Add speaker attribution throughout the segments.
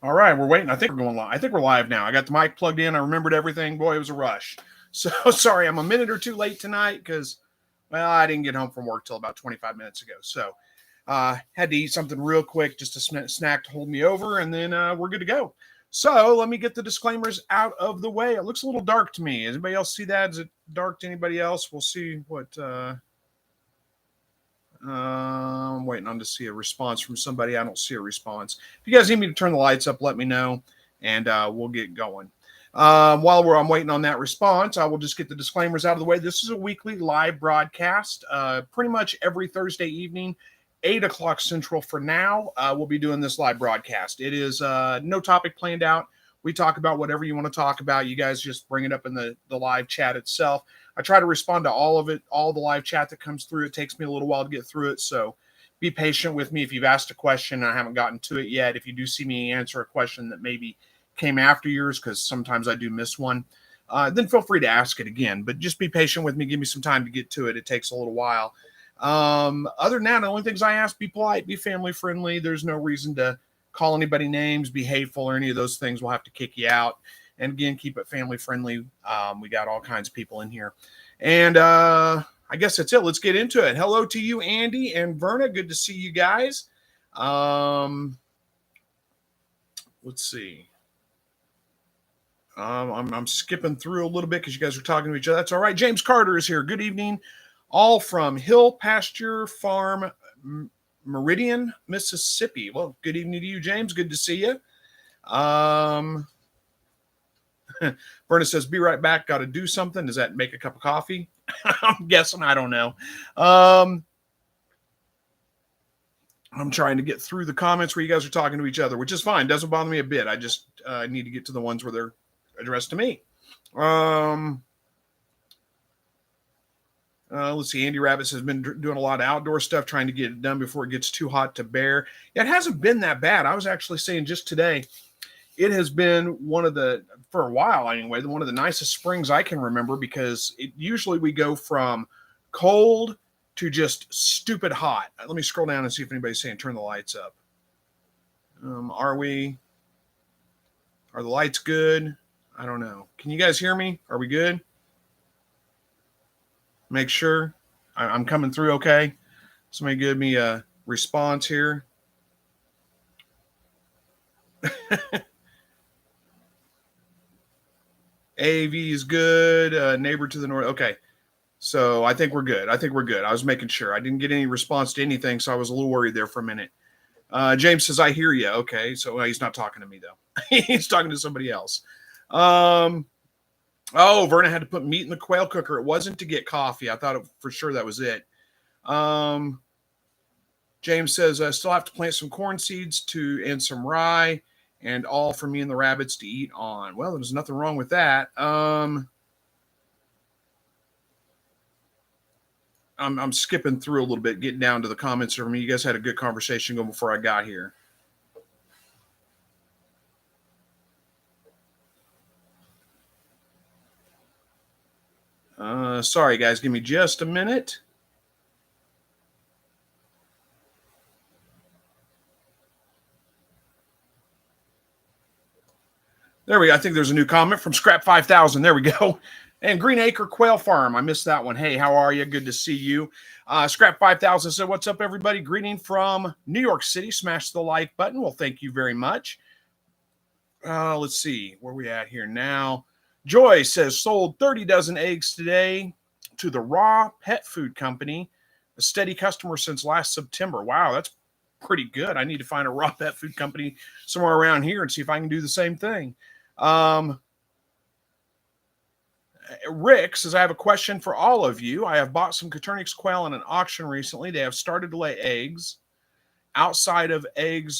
Speaker 1: All right, we're waiting. I think we're going live. I think we're live now. I got the mic plugged in. I remembered everything. Boy, it was a rush. So sorry, I'm a minute or two late tonight because, well, I didn't get home from work till about 25 minutes ago. So had to eat something real quick, just a snack to hold me over, and then we're good to go. So let me get the disclaimers out of the way. It looks a little dark to me. Does anybody else see that? Is it dark to anybody else? We'll see what. I'm waiting on to see a response from somebody. I don't see a response. If you guys need me to turn the lights up, let me know, and we'll get going. While I'm waiting on that response, I will just get the disclaimers out of the way. This is a weekly live broadcast, pretty much every Thursday evening, 8 o'clock Central for now. We'll be doing this live broadcast. It is no topic planned out. We talk about whatever you want to talk about. You guys just bring it up in the live chat itself. I try to respond to all of it, all the live chat that comes through. It takes me a little while to get through it, so be patient with me if you've asked a question and I haven't gotten to it yet. If you do see me answer a question that maybe came after yours, because sometimes I do miss one, then feel free to ask it again. But just be patient with me. Give me some time to get to it. It takes a little while. Other than that, the only things I ask, be polite, be family friendly. There's no reason to call anybody names, be hateful, or any of those things. We'll have to kick you out. And again, keep it family friendly. We got all kinds of people in here. And I guess that's it. Let's get into it. Hello to you, Andy and Verna. Good to see you guys. Let's see. I'm skipping through a little bit because you guys are talking to each other. That's all right. James Carter is here. Good evening. All from Hill Pasture Farm, Meridian, Mississippi. Well, good evening to you, James. Good to see you. Verna says, be right back. Got to do something. Does that make a cup of coffee? I'm guessing. I don't know. I'm trying to get through the comments where you guys are talking to each other, which is fine. Doesn't bother me a bit. I just need to get to the ones where they're addressed to me. Let's see. Andy Rabbit has been doing a lot of outdoor stuff, trying to get it done before it gets too hot to bear. Yeah, it hasn't been that bad. I was actually saying just today, it has been one of the, for a while anyway, one of the nicest springs I can remember, because usually we go from cold to just stupid hot. Let me scroll down and see if anybody's saying turn the lights up. Are the lights good? I don't know. Can you guys hear me? Are we good? Make sure I'm coming through okay. Somebody give me a response here. AV is good. Neighbor to the north. Okay. So I think we're good. I was making sure. I didn't get any response to anything, so I was a little worried there for a minute. James says, I hear you. Okay. So he's not talking to me, though. He's talking to somebody else. Verna had to put meat in the quail cooker. It wasn't to get coffee. I thought for sure that was it. James says, I still have to plant some corn seeds and some rye, and all for me and the rabbits to eat on. Well, there's nothing wrong with that. I'm skipping through a little bit, getting down to the comments for me. You guys had a good conversation going before I got here. Sorry, guys. Give me just a minute. There we go. I think there's a new comment from Scrap 5000. There we go. And Green Acre Quail Farm. I missed that one. Hey, how are you? Good to see you. Scrap 5000 said, what's up, everybody? Greeting from New York City. Smash the like button. Well, thank you very much. Let's see. Where are we at here now? Joy says, sold 30 dozen eggs today to the Raw Pet Food Company. A steady customer since last September. Wow, that's pretty good. I need to find a Raw Pet Food Company somewhere around here and see if I can do the same thing. Rick says, I have a question for all of you. I have bought some Coturnix quail in an auction recently. They have started to lay eggs. Outside of egg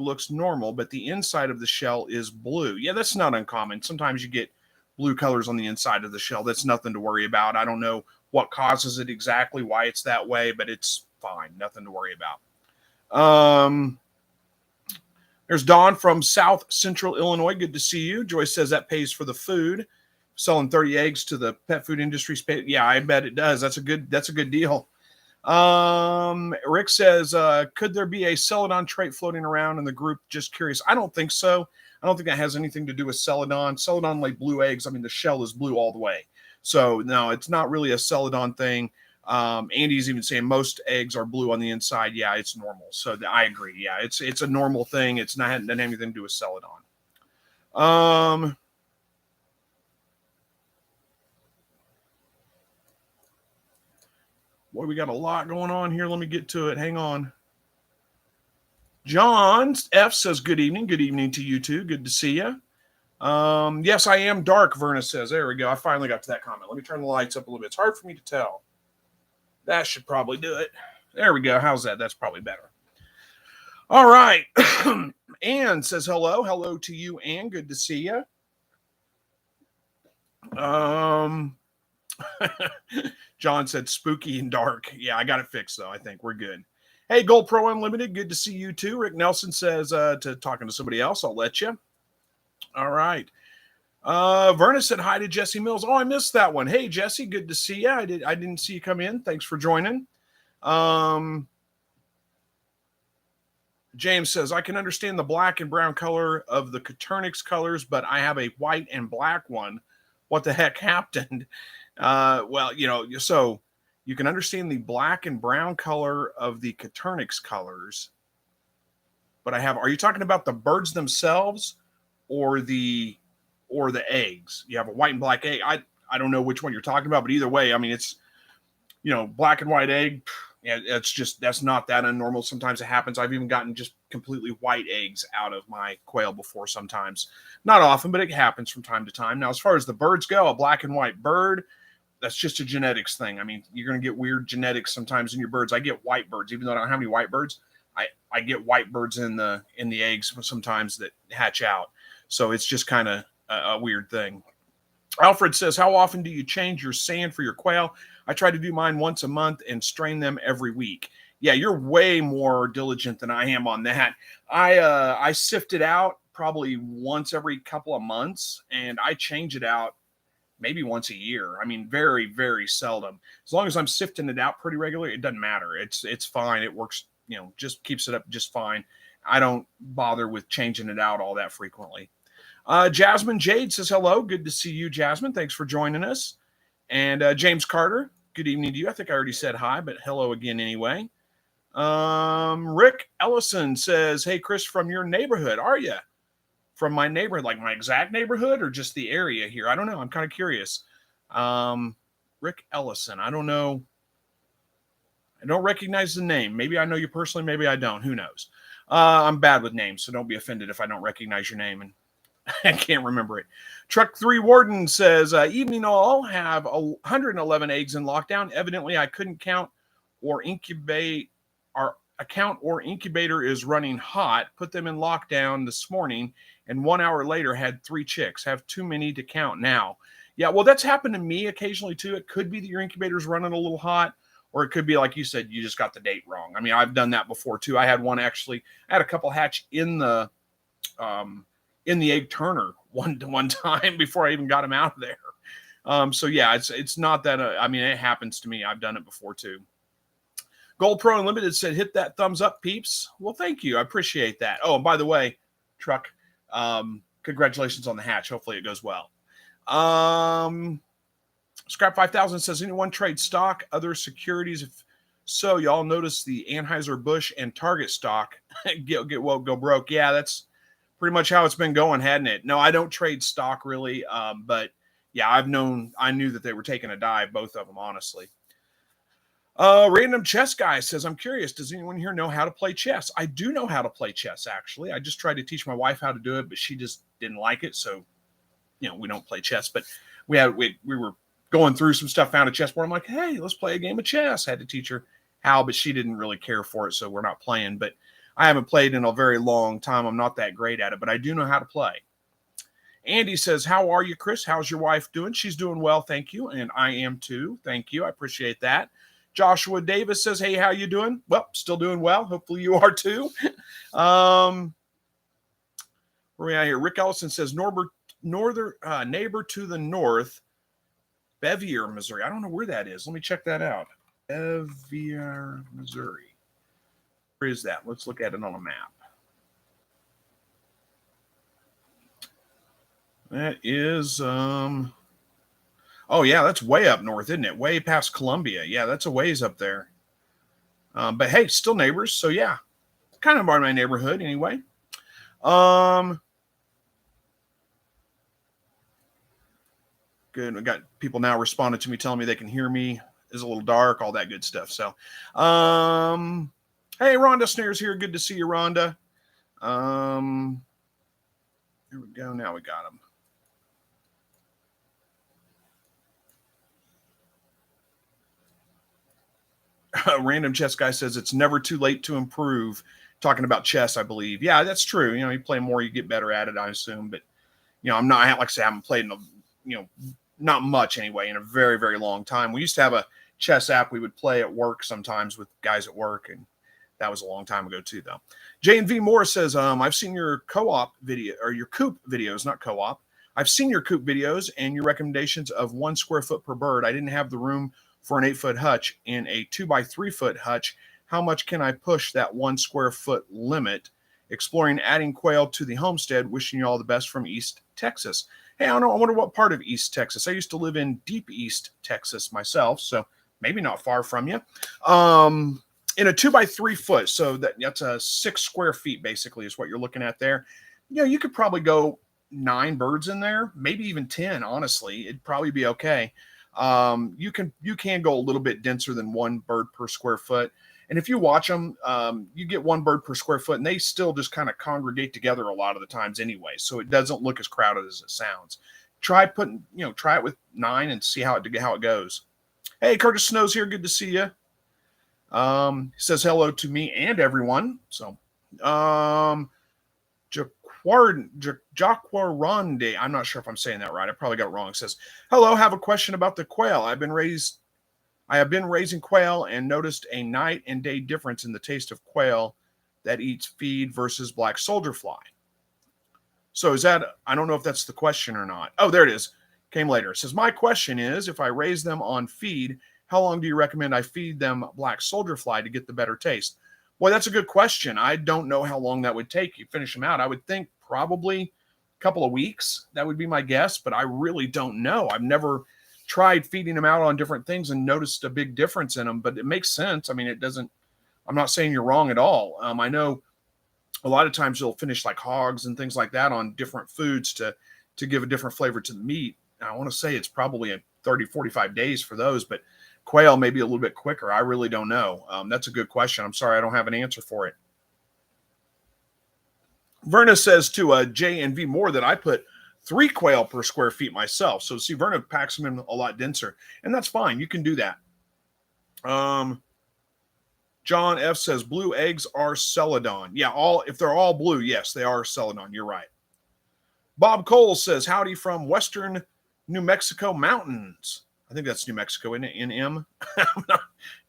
Speaker 1: looks normal, but the inside of the shell is blue. Yeah, that's not uncommon. Sometimes you get blue colors on the inside of the shell. That's nothing to worry about. I don't know what causes it exactly, why it's that way, but it's fine. Nothing to worry about. There's Dawn from South Central Illinois. Good to see you. Joyce says that pays for the food. Selling 30 eggs to the pet food industry. Yeah, I bet it does. That's a good deal. Rick says, could there be a Celadon trait floating around in the group? Just curious. I don't think so. I don't think that has anything to do with Celadon. Celadon lay blue eggs. I mean, the shell is blue all the way. So no, it's not really a Celadon thing. Andy's even saying most eggs are blue on the inside. Yeah, it's normal. So I agree. Yeah, it's a normal thing. It's not doesn't have anything to do with Celadon. Boy, we got a lot going on here. Let me get to it. Hang on. John F says, good evening. Good evening to you too. Good to see you. Yes, I am dark, Verna says. There we go. I finally got to that comment. Let me turn the lights up a little bit. It's hard for me to tell. That should probably do it. There we go. How's that? That's probably better. All right. Ann says hello. Hello to you, Ann. Good to see you. John said spooky and dark. Yeah, I got it fixed, though. I think we're good. Hey, Gold Pro Unlimited. Good to see you, too. Rick Nelson says to talking to somebody else. I'll let you. All right. Verna said hi to Jesse Mills. Oh, I missed that one. Hey, Jesse, good to see you. I didn't see you come in. Thanks for joining. James says, I can understand the black and brown color of the Coturnix colors, but I have a white and black one. What the heck happened? Well, so you can understand the black and brown color of the Coturnix colors, but are you talking about the birds themselves or the eggs? You have a white and black egg. I don't know which one you're talking about, but either way, I mean, it's, black and white egg. Yeah, that's not that unnormal. Sometimes it happens. I've even gotten just completely white eggs out of my quail before sometimes. Not often, but it happens from time to time. Now, as far as the birds go, a black and white bird, that's just a genetics thing. I mean, you're going to get weird genetics sometimes in your birds. I get white birds, even though I don't have any white birds. I get white birds in the eggs sometimes that hatch out. So it's just kind of a weird thing. Alfred says, how often do you change your sand for your quail? I try to do mine once a month and strain them every week. Yeah, you're way more diligent than I am on that. I sift it out probably once every couple of months, and I change it out maybe once a year. I mean, very, very seldom. As long as I'm sifting it out pretty regularly, it doesn't matter. It's fine. It works, just keeps it up just fine. I don't bother with changing it out all that frequently. Jasmine Jade says hello. Good to see you, Jasmine. Thanks for joining us. And James Carter, good evening to you. I think I already said hi, but hello again anyway. Rick Ellison says, hey, Chris, from your neighborhood, are you? From my neighborhood, like my exact neighborhood or just the area here? I don't know. I'm kind of curious. Rick Ellison, I don't know. I don't recognize the name. Maybe I know you personally. Maybe I don't. Who knows? I'm bad with names, so don't be offended if I don't recognize your name and I can't remember it. Truck 3 Warden says, evening all, have 111 eggs in lockdown. Evidently, I couldn't count or incubate. Our account or incubator is running hot. Put them in lockdown this morning, and 1 hour later had 3 chicks. Have too many to count now. Yeah, well, that's happened to me occasionally, too. It could be that your incubator's running a little hot, or it could be, like you said, you just got the date wrong. I mean, I've done that before, too. I had a couple hatch in the egg turner one time before I even got him out of there. So yeah, it's not that. It happens to me. I've done it before too. Gold Pro Unlimited said, "Hit that thumbs up, peeps." Well, thank you. I appreciate that. Oh, and by the way, Truck, congratulations on the hatch. Hopefully it goes well. Scrap 5000 says, anyone trade stock, other securities? If so, y'all notice the Anheuser-Busch and Target stock get woke, go broke. Yeah, that's pretty much how it's been going, hadn't it? No, I don't trade stock really. But yeah, I knew that they were taking a dive, both of them, honestly. Random Chess Guy says, I'm curious, does anyone here know how to play chess? I do know how to play chess, actually. I just tried to teach my wife how to do it, but she just didn't like it. So, we don't play chess, but we were going through some stuff, found a chessboard. I'm like, hey, let's play a game of chess. I had to teach her how, but she didn't really care for it. So we're not playing, but I haven't played in a very long time. I'm not that great at it, but I do know how to play. Andy says, how are you, Chris? How's your wife doing? She's doing well, thank you. And I am too. Thank you. I appreciate that. Joshua Davis says, hey, how you doing? Well, still doing well. Hopefully you are too. Where are we at here? Rick Ellison says, neighbor to the north, Bevier, Missouri. I don't know where that is. Let me check that out. Evier, Missouri. Where is that? Let's look at it on a map. That is, oh yeah, that's way up north, isn't it? Way past Columbia. Yeah, that's a ways up there. But hey, still neighbors. So yeah, kind of by my neighborhood anyway. Good. I got people now responding to me telling me they can hear me. It's a little dark, all that good stuff. So, hey, Rhonda Snares here. Good to see you, Rhonda. Here we go. Now we got him. Random chess guy says it's never too late to improve. Talking about chess, I believe. Yeah, that's true. You know, you play more, you get better at it, I assume. But you know, I'm not, like I say, I haven't played in a, you know, not much anyway, in a very, very long time. We used to have a chess app we would play at work sometimes with guys at work, and that was a long time ago too, though. J&V Moore says, I've seen your co-op video, or your coop videos, not co-op. I've seen your coop videos and your recommendations of 1 square foot per bird. I didn't have the room for an 8-foot hutch in a 2x3 foot hutch. How much can I push that 1 square foot limit? Exploring adding quail to the homestead. Wishing you all the best from East Texas. Hey, I don't know. I wonder what part of East Texas. I used to live in deep East Texas myself, so maybe not far from you. In a 2x3 foot, so that's a 6 square feet basically is what you're looking at there. You know, you could probably go 9 birds in there, maybe even 10. Honestly, it'd probably be okay. You can go a little bit denser than 1 bird per square foot. And if you watch them, you get 1 bird per square foot, and they still just kind of congregate together a lot of the times anyway. So it doesn't look as crowded as it sounds. Try it with 9 and see how it goes. Hey, Curtis Snow's here. Good to see you. He says hello to me and everyone. So, Jaquarande, I'm not sure if I'm saying that right. I probably got it wrong. It says, hello, have a question about the quail. I have been raising quail and noticed a night and day difference in the taste of quail that eats feed versus black soldier fly. So is that, I don't know if that's the question or not. Oh, there it is. Came later. It says, my question is, if I raise them on feed, how long do you recommend I feed them black soldier fly to get the better taste? Well, that's a good question. I don't know how long that would take you finish them out. I would think probably a couple of weeks. That would be my guess, but I really don't know. I've never tried feeding them out on different things and noticed a big difference in them, but it makes sense. I mean, I'm not saying you're wrong at all. I know a lot of times you'll finish like hogs and things like that on different foods to give a different flavor to the meat. I want to say it's probably a 30, 45 days for those, but quail may be a little bit quicker. I really don't know. That's a good question. I'm sorry I don't have an answer for it. Verna says to J and V Moore that I put 3 quail per square feet myself. So see, Verna packs them in a lot denser, and that's fine. You can do that. John F says blue eggs are Celadon. Yeah, if they're all blue, yes, they are Celadon. You're right. Bob Cole says howdy from Western New Mexico mountains. I think that's New Mexico, isn't it? NM. I'm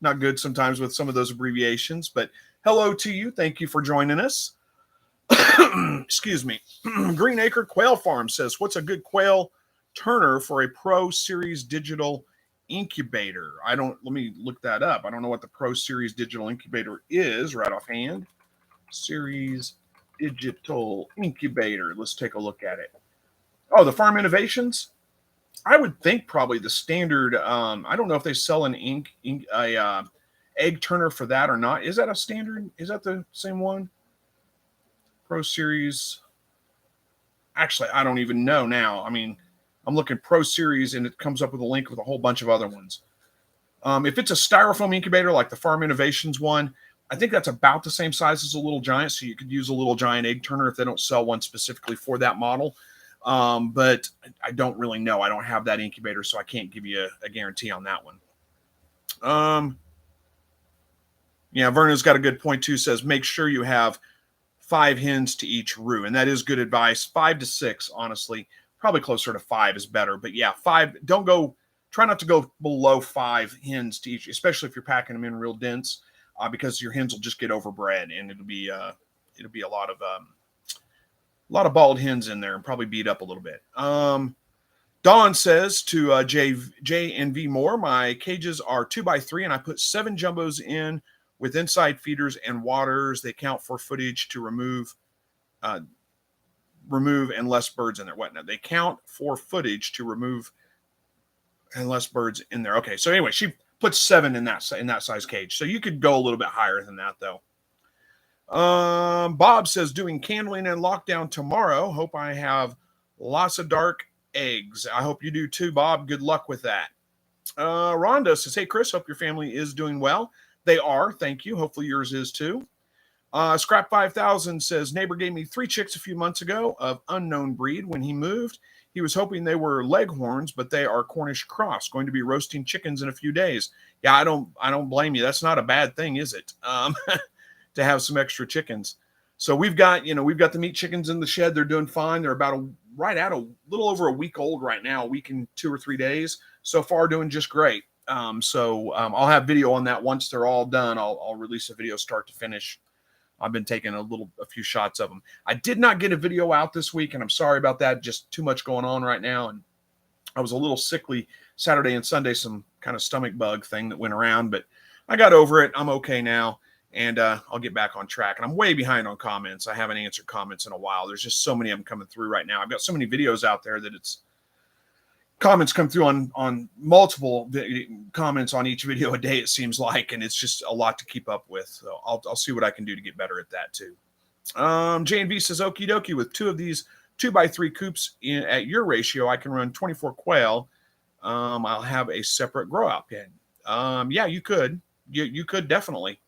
Speaker 1: not good sometimes with some of those abbreviations, but hello to you. Thank you for joining us. Excuse me. Green Acre Quail Farm says, what's a good quail turner for a Pro Series digital incubator? Let me look that up. I don't know what the Pro Series digital incubator is right offhand. Series digital incubator. Let's take a look at it. Oh, the Farm Innovations? I would think probably the standard. I don't know if they sell an egg turner for that or not. Is that a standard? Is that the same one? Pro Series. Actually, I don't even know now. I mean, I'm looking Pro Series and it comes up with a link with a whole bunch of other ones. If it's a styrofoam incubator like the Farm Innovations one, I think that's about the same size as a Little Giant. So you could use a Little Giant egg turner if they don't sell one specifically for that model. But I don't really know. I don't have that incubator, so I can't give you a guarantee on that one. Yeah, Verna's got a good point too. Says make sure you have 5 hens to each roux, and that is good advice. 5 to 6, honestly, probably closer to 5 is better. But yeah, 5. Try not to go below 5 hens to each, especially if you're packing them in real dense, because your hens will just get overbred, and it'll be a lot of bald hens in there and probably beat up a little bit. Dawn says to J and V Moore, my cages are 2x3 and I put 7 jumbos in with inside feeders and waters. They count for footage to remove and less birds in there. What now? They count for footage to remove and less birds in there. Okay, so anyway, she puts 7 in that size cage. So you could go a little bit higher than that though. Bob says doing candling and lockdown tomorrow. Hope I have lots of dark eggs. I hope you do too, Bob. Good luck with that. Rhonda says, hey, Chris, hope your family is doing well. They are. Thank you. Hopefully yours is too. Scrap 5000 says, neighbor gave me 3 chicks a few months ago of unknown breed. When he moved, he was hoping they were leghorns, but they are Cornish cross. Going to be roasting chickens in a few days. Yeah, I don't blame you. That's not a bad thing, is it? To have some extra chickens. So we've got the meat chickens in the shed. They're doing fine. They're about a little over a week old right now, a week and 2 or 3 days. So far doing just great. I'll have video on that once they're all done. I'll release a video start to finish. I've been taking a few shots of them. I did not get a video out this week, and I'm sorry about that. Just too much going on right now. And I was a little sickly Saturday and Sunday, some kind of stomach bug thing that went around, but I got over it. I'm okay now. And I'll get back on track. And I'm way behind on comments. I haven't answered comments in a while. There's just so many of them coming through right now. I've got so many videos out there that comments come through on multiple comments on each video a day, it seems like. And it's just a lot to keep up with. So I'll see what I can do to get better at that too. J&V says, okie dokie, with 2 of these 2x3 coops at your ratio, I can run 24 quail. I'll have a separate grow out pen. Yeah, you could. You could definitely.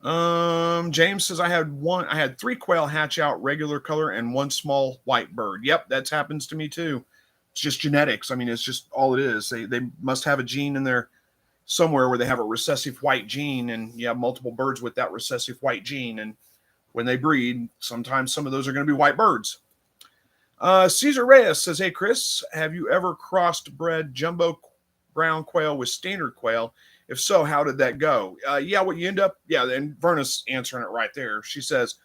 Speaker 1: James says I had 3 quail hatch out regular color and 1 small white bird. Yep, that happens to me too. It's just genetics. I mean, it's just all it is. They must have a gene in there somewhere where they have a recessive white gene, and you have multiple birds with that recessive white gene. And when they breed, sometimes some of those are going to be white birds. Cesar Reyes says, hey, Chris, have you ever crossbred jumbo brown quail with standard quail? If so, how did that go? What you end up, and Verna's answering it right there. She says,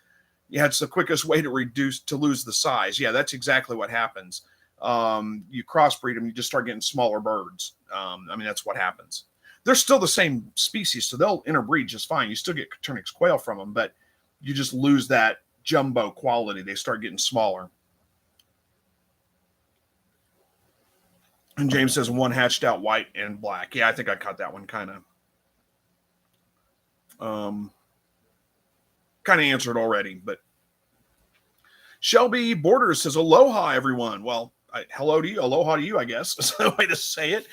Speaker 1: it's the quickest way to lose the size. Yeah, that's exactly what happens. You crossbreed them, you just start getting smaller birds. That's what happens. They're still the same species, so they'll interbreed just fine. You still get Turnix quail from them, but you just lose that jumbo quality. They start getting smaller. And James says 1 hatched out white and black. Yeah, I think I caught that one kind of answered already. But Shelby Borders says, aloha, everyone. Well, hello to you. Aloha to you, I guess. Is the way to say it.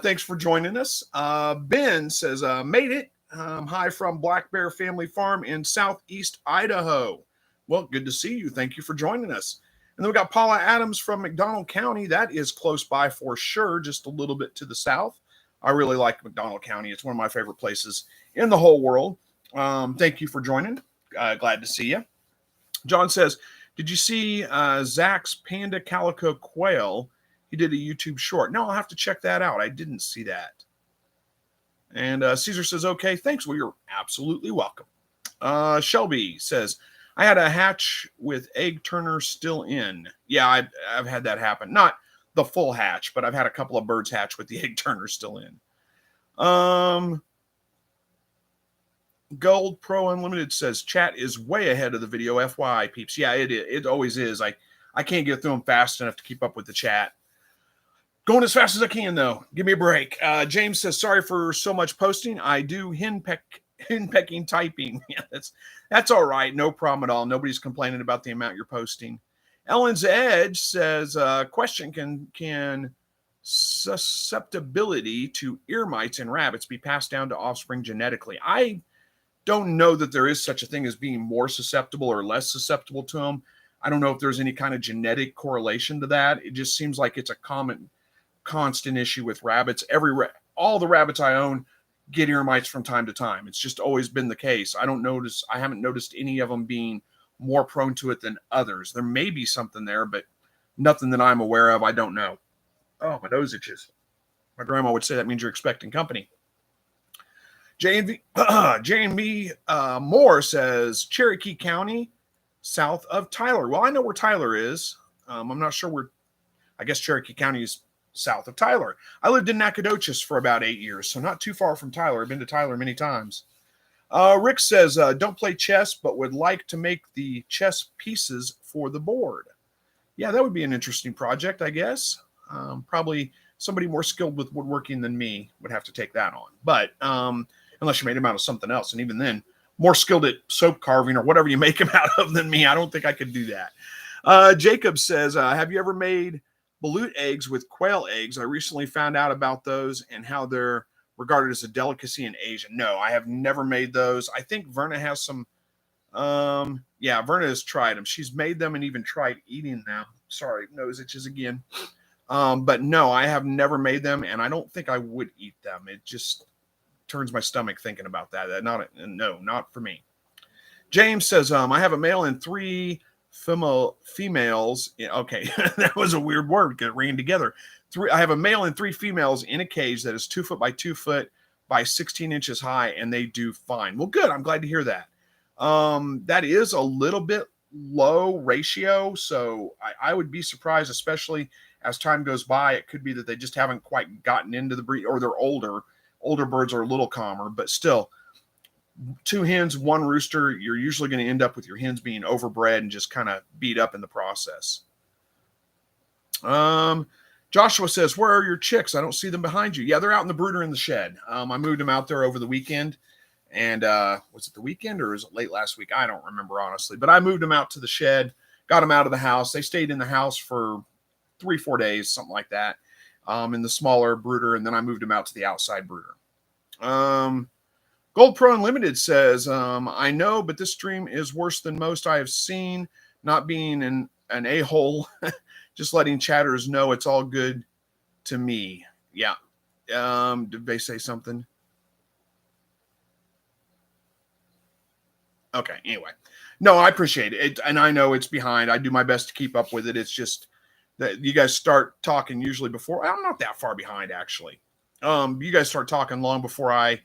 Speaker 1: Thanks for joining us. Ben says, made it. Hi from Black Bear Family Farm in Southeast Idaho. Well, good to see you. Thank you for joining us. And then we got Paula Adams from McDonald County. That is close by for sure, just a little bit to the south. I really like McDonald County. It's one of my favorite places in the whole world. Thank you for joining. Glad to see you. John says, did you see Zach's Panda Calico Quail? He did a YouTube short. No, I'll have to check that out. I didn't see that. And Caesar says, okay, thanks. Well, you're absolutely welcome. Shelby says, I had a hatch with egg turners still in. Yeah, I've had that happen. Not the full hatch, but I've had a couple of birds hatch with the egg turners still in. Gold Pro Unlimited says, chat is way ahead of the video. FYI, peeps. Yeah, it always is. I can't get through them fast enough to keep up with the chat. Going as fast as I can, though. Give me a break. James says, sorry for so much posting. I do henpecking typing. Yeah, that's all right. No problem at all. Nobody's complaining about the amount you're posting. Ellen's Edge says, question, can susceptibility to ear mites in rabbits be passed down to offspring genetically? I don't know that there is such a thing as being more susceptible or less susceptible to them. I don't know if there's any kind of genetic correlation to that. It just seems like it's a constant issue with rabbits. All the rabbits I own get ear mites from time to time. It's just always been the case. I haven't noticed any of them being more prone to it than others. There may be something there, but nothing that I'm aware of. I don't know. Oh, my nose itches. My grandma would say that means you're expecting company. J&V Moore says, Cherokee County, south of Tyler. Well, I know where Tyler is. I'm not sure where I guess Cherokee County is south of Tyler. I lived in Nacogdoches for about 8 years, so not too far from Tyler. I've been to Tyler many times. Rick says, don't play chess, but would like to make the chess pieces for the board. Yeah, that would be an interesting project, I guess. Probably somebody more skilled with woodworking than me would have to take that on. But unless you made them out of something else. And even then, more skilled at soap carving or whatever you make them out of than me. I don't think I could do that. Jacob says, have you ever made balut eggs with quail eggs? I recently found out about those and how they're regarded as a delicacy in Asia. No, I have never made those. I think Verna has some. Yeah, Verna has tried them. She's made them and even tried eating them. Sorry, nose itches again. But no, I have never made them, and I don't think I would eat them. It just turns my stomach thinking about that. No, not for me. James says, I have a male and 3 females. Okay, that was a weird word because it ran together. I have a male and 3 females in a cage that is 2 foot by 2 foot by 16 inches high, and they do fine. Well, good. I'm glad to hear that. That is a little bit low ratio, so I would be surprised, especially as time goes by. It could be that they just haven't quite gotten into the breed, or they're older. Older birds are a little calmer, but still, 2 hens, 1 rooster, you're usually going to end up with your hens being overbred and just kind of beat up in the process. Joshua says, where are your chicks? I don't see them behind you. Yeah, they're out in the brooder in the shed. I moved them out there over the weekend. And was it the weekend or was it late last week? I don't remember, honestly. But I moved them out to the shed, got them out of the house. They stayed in the house for 3-4 days, something like that, in the smaller brooder. And then I moved them out to the outside brooder. Gold Pro Unlimited says, I know, but this stream is worse than most I have seen. Not being an a-hole, just letting chatters know it's all good to me. Yeah. Did they say something? Okay, anyway. No, I appreciate it. And I know it's behind. I do my best to keep up with it. It's just that you guys start talking usually before. I'm not that far behind, actually. You guys start talking long before I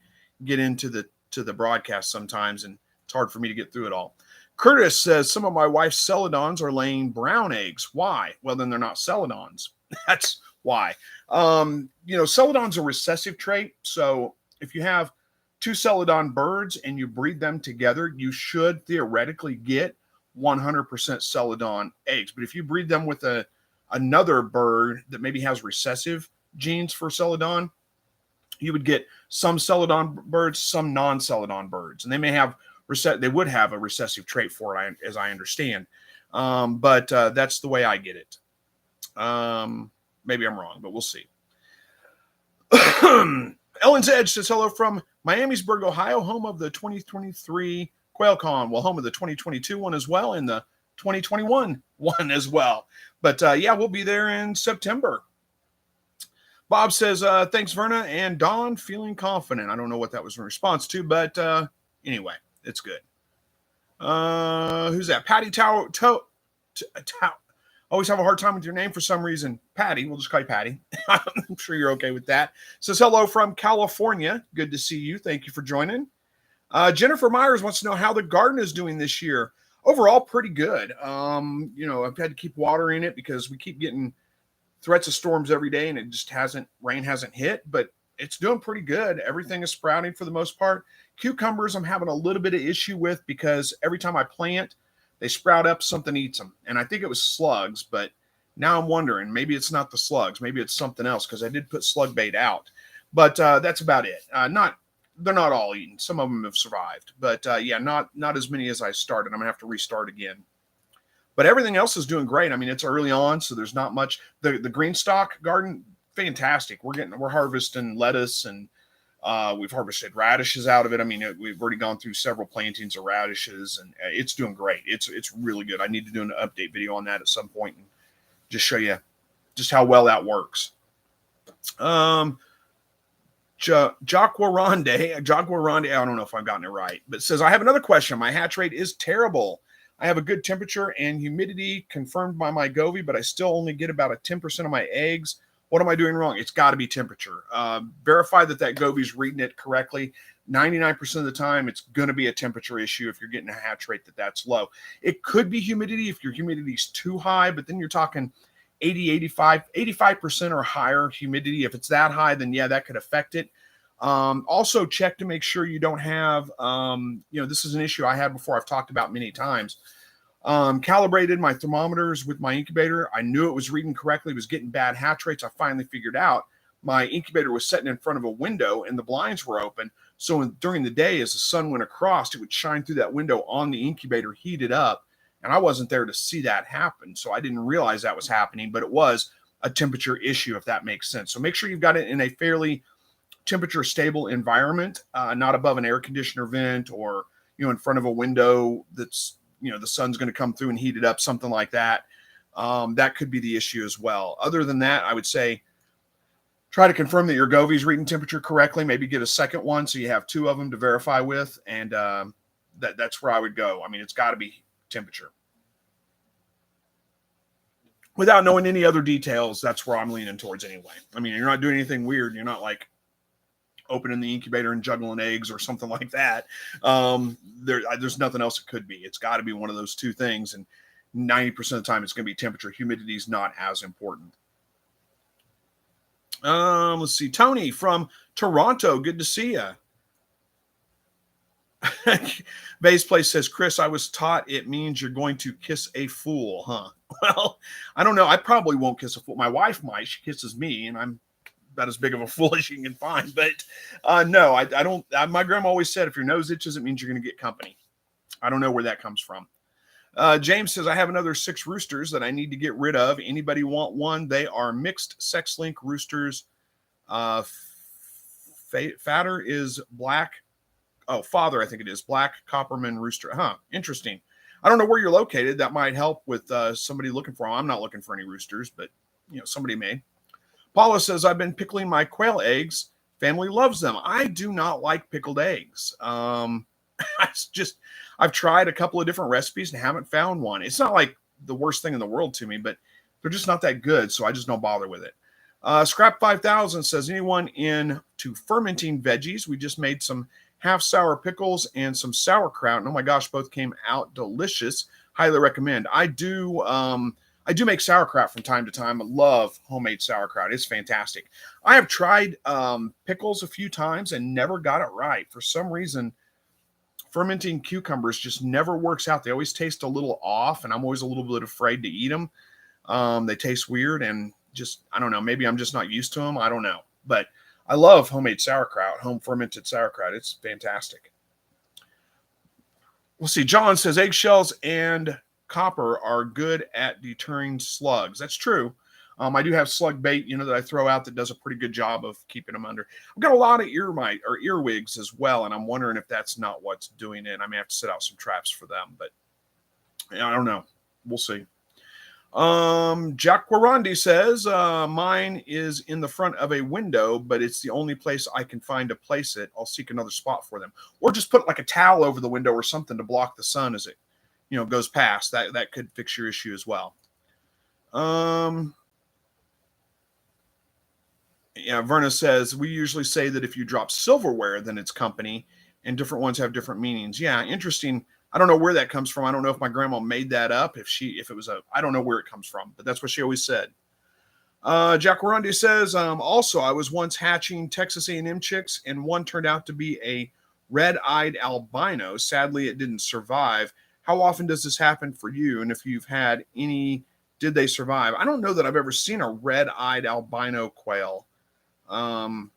Speaker 1: get into the broadcast sometimes, and it's hard for me to get through it all. Curtis says, some of my wife's celadons are laying brown eggs. Why? Well, then they're not celadons. That's why. Celadon's a recessive trait. So if you have 2 celadon birds and you breed them together, you should theoretically get 100% celadon eggs. But if you breed them with another bird that maybe has recessive genes for celadon, you would get some celadon birds, some non-celadon birds, and they may have they would have a recessive trait for it, as I understand. But that's the way I get it. Maybe I'm wrong, but we'll see. Ellen's Edge says hello from Miamisburg, Ohio, home of the 2023 QuailCon. Well, home of the 2022 one as well, and the 2021 one as well. But yeah, we'll be there in September. Bob says, thanks, Verna and Dawn, feeling confident. I don't know what that was in response to, but anyway, it's good. Who's that? Patty always have a hard time with your name for some reason. Patty, we'll just call you Patty. I'm sure you're okay with that. Says hello from California. Good to see you. Thank you for joining. Jennifer Myers wants to know how the garden is doing this year. Overall, pretty good. I've had to keep watering it because we keep getting threats of storms every day, and it just rain hasn't hit, but it's doing pretty good. Everything is sprouting for the most part. Cucumbers, I'm having a little bit of issue with because every time I plant, they sprout up, something eats them. And I think it was slugs, but now I'm wondering, maybe it's not the slugs. Maybe it's something else because I did put slug bait out. But that's about it. They're not all eaten. Some of them have survived. But yeah, not as many as I started. I'm going to have to restart again. But everything else is doing great. I mean, it's early on, so there's not much. The green stock garden, fantastic. We're harvesting lettuce, and we've harvested radishes out of it. I mean, we've already gone through several plantings of radishes, and it's doing great. It's really good. I need to do an update video on that at some point and just show you just how well that works. Jacquarande, I don't know if I've gotten it right, but says, I have another question. My hatch rate is terrible. I have a good temperature and humidity confirmed by my Govee, but I still only get about 10% of my eggs. What am I doing wrong? It's got to be temperature. Verify that Govee's reading it correctly. 99% of the time, it's going to be a temperature issue if you're getting a hatch rate that's low. It could be humidity if your humidity is too high, but then you're talking 85% or higher humidity. If it's that high, then yeah, that could affect it. Also check to make sure you don't have, this is an issue I had before, I've talked about many times. Calibrated my thermometers with my incubator. I knew it was reading correctly, was getting bad hatch rates. I finally figured out my incubator was sitting in front of a window and the blinds were open. So during the day, as the sun went across, it would shine through that window on the incubator, heat it up. And I wasn't there to see that happen. So I didn't realize that was happening, but it was a temperature issue, if that makes sense. So make sure you've got it in a fairly temperature stable environment, not above an air conditioner vent or, in front of a window that's, the sun's going to come through and heat it up, something like that. That could be the issue as well. Other than that, I would say try to confirm that your Govee is reading temperature correctly. Maybe get a second one so you have two of them to verify with. And that's where I would go. I mean, it's got to be temperature. Without knowing any other details, that's where I'm leaning towards anyway. I mean, you're not doing anything weird. You're not like opening the incubator and juggling eggs or something like that. There's nothing else it could be. It's got to be one of those two things. And 90% of the time, it's going to be temperature. Humidity is not as important. Let's see. Tony from Toronto. Good to see you. Bay's Place says, Chris, I was taught it means you're going to kiss a fool, huh? Well, I don't know. I probably won't kiss a fool. My wife might. She kisses me, and I'm about as big of a fool as you can find. But no, I don't. My grandma always said, if your nose itches, it means you're going to get company. I don't know where that comes from. James says, I have another 6 roosters that I need to get rid of. Anybody want one? They are mixed sex link roosters. Fatter is black. Oh, father, I think it is black Copperman rooster. Huh. Interesting. I don't know where you're located. That might help with somebody looking for them. I'm not looking for any roosters, but somebody may. Paula says, I've been pickling my quail eggs. Family loves them. I do not like pickled eggs. I've tried a couple of different recipes and haven't found one. It's not like the worst thing in the world to me, but they're just not that good. So I just don't bother with it. Scrap 5000 says, anyone into fermenting veggies? We just made some half sour pickles and some sauerkraut. And oh my gosh, both came out delicious. Highly recommend. I do make sauerkraut from time to time. I love homemade sauerkraut. It's fantastic. I have tried pickles a few times and never got it right. For some reason, fermenting cucumbers just never works out. They always taste a little off, and I'm always a little bit afraid to eat them. They taste weird, and just, I don't know, maybe I'm just not used to them. I don't know. But I love homemade sauerkraut, home fermented sauerkraut. It's fantastic. Let's see. John says eggshells and copper are good at deterring slugs. That's true. I do have slug bait, that I throw out that does a pretty good job of keeping them under. I've got a lot of earwigs as well, and I'm wondering if that's not what's doing it. I may have to set out some traps for them, but I don't know. We'll see. Jack Warandi says, mine is in the front of a window, but it's the only place I can find to place it. I'll seek another spot for them, or just put like a towel over the window or something to block the sun as it, goes past. That could fix your issue as well. Verna says, we usually say that if you drop silverware, then it's company, and different ones have different meanings. Yeah, interesting. I don't know where that comes from. I don't know if my grandma made that up. I don't know where it comes from, but that's what she always said. Jack Warandi says, also, I was once hatching Texas A&M chicks, and one turned out to be a red-eyed albino. Sadly, it didn't survive. How often does this happen for you? And if you've had any, did they survive? I don't know that I've ever seen a red-eyed albino quail. I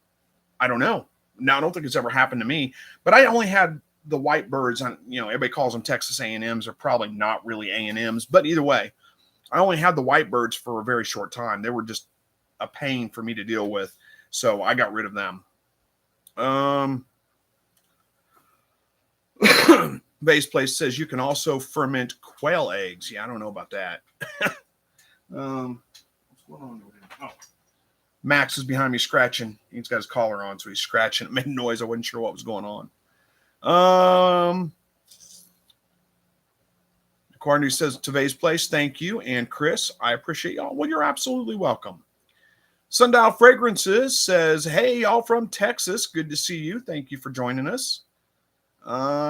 Speaker 1: don't know. No, I don't think it's ever happened to me, but I only had the white birds on, everybody calls them Texas A&Ms. They're probably not really A&Ms, but either way, I only had the white birds for a very short time. They were just a pain for me to deal with. So I got rid of them. Base Place says you can also ferment quail eggs. Yeah, I don't know about that. What's going on over here? Oh, Max is behind me scratching. He's got his collar on, so he's scratching. It made noise. I wasn't sure what was going on. Corny says, Today's Place, thank you. And Chris, I appreciate y'all. Well, you're absolutely welcome. Sundial Fragrances says, hey, y'all from Texas. Good to see you. Thank you for joining us.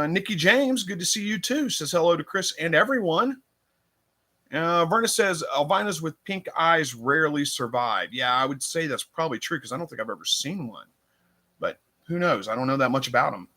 Speaker 1: Nikki James, good to see you too. Says hello to Chris and everyone. Verna says albinos with pink eyes rarely survive. Yeah, I would say that's probably true because I don't think I've ever seen one. But who knows? I don't know that much about them.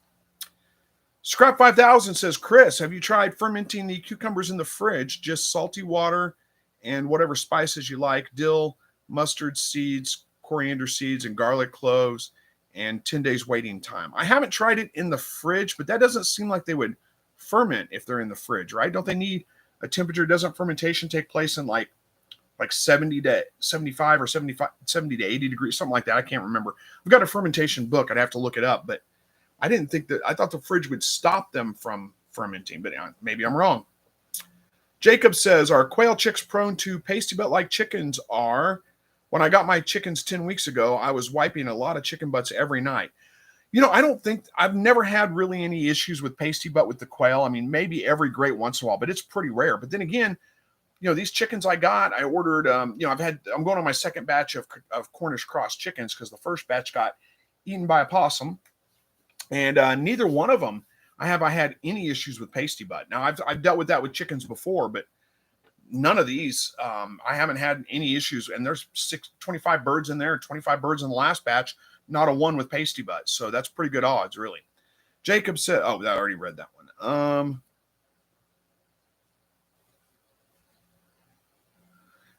Speaker 1: Scrap 5000 says, Chris, have you tried fermenting the cucumbers in the fridge? Just salty water and whatever spices you like, dill, mustard seeds, coriander seeds, and garlic cloves, and 10 days waiting time. I haven't tried it in the fridge, but that doesn't seem like they would ferment if they're in the fridge, right? Don't they need a temperature? Doesn't fermentation take place in like 70 to 75 or 70 to 80 degrees, something like that? I can't remember. We've got a fermentation book. I'd have to look it up, but I didn't think that. I thought the fridge would stop them from fermenting, but maybe I'm wrong. Jacob says, are quail chicks prone to pasty butt like chickens are? When I got my chickens 10 weeks ago, I was wiping a lot of chicken butts every night. I don't think I've never had really any issues with pasty butt with the quail. I mean, maybe every great once in a while, but it's pretty rare. But then again, these chickens I ordered, I'm going on my second batch of Cornish cross chickens because the first batch got eaten by a possum. And neither one of them I had any issues with pasty butt. Now I've dealt with that with chickens before, but none of these I haven't had any issues. And there's 25 birds in there, 25 birds in the last batch, not a one with pasty butt. So that's pretty good odds, really. Jacob said, I already read that one.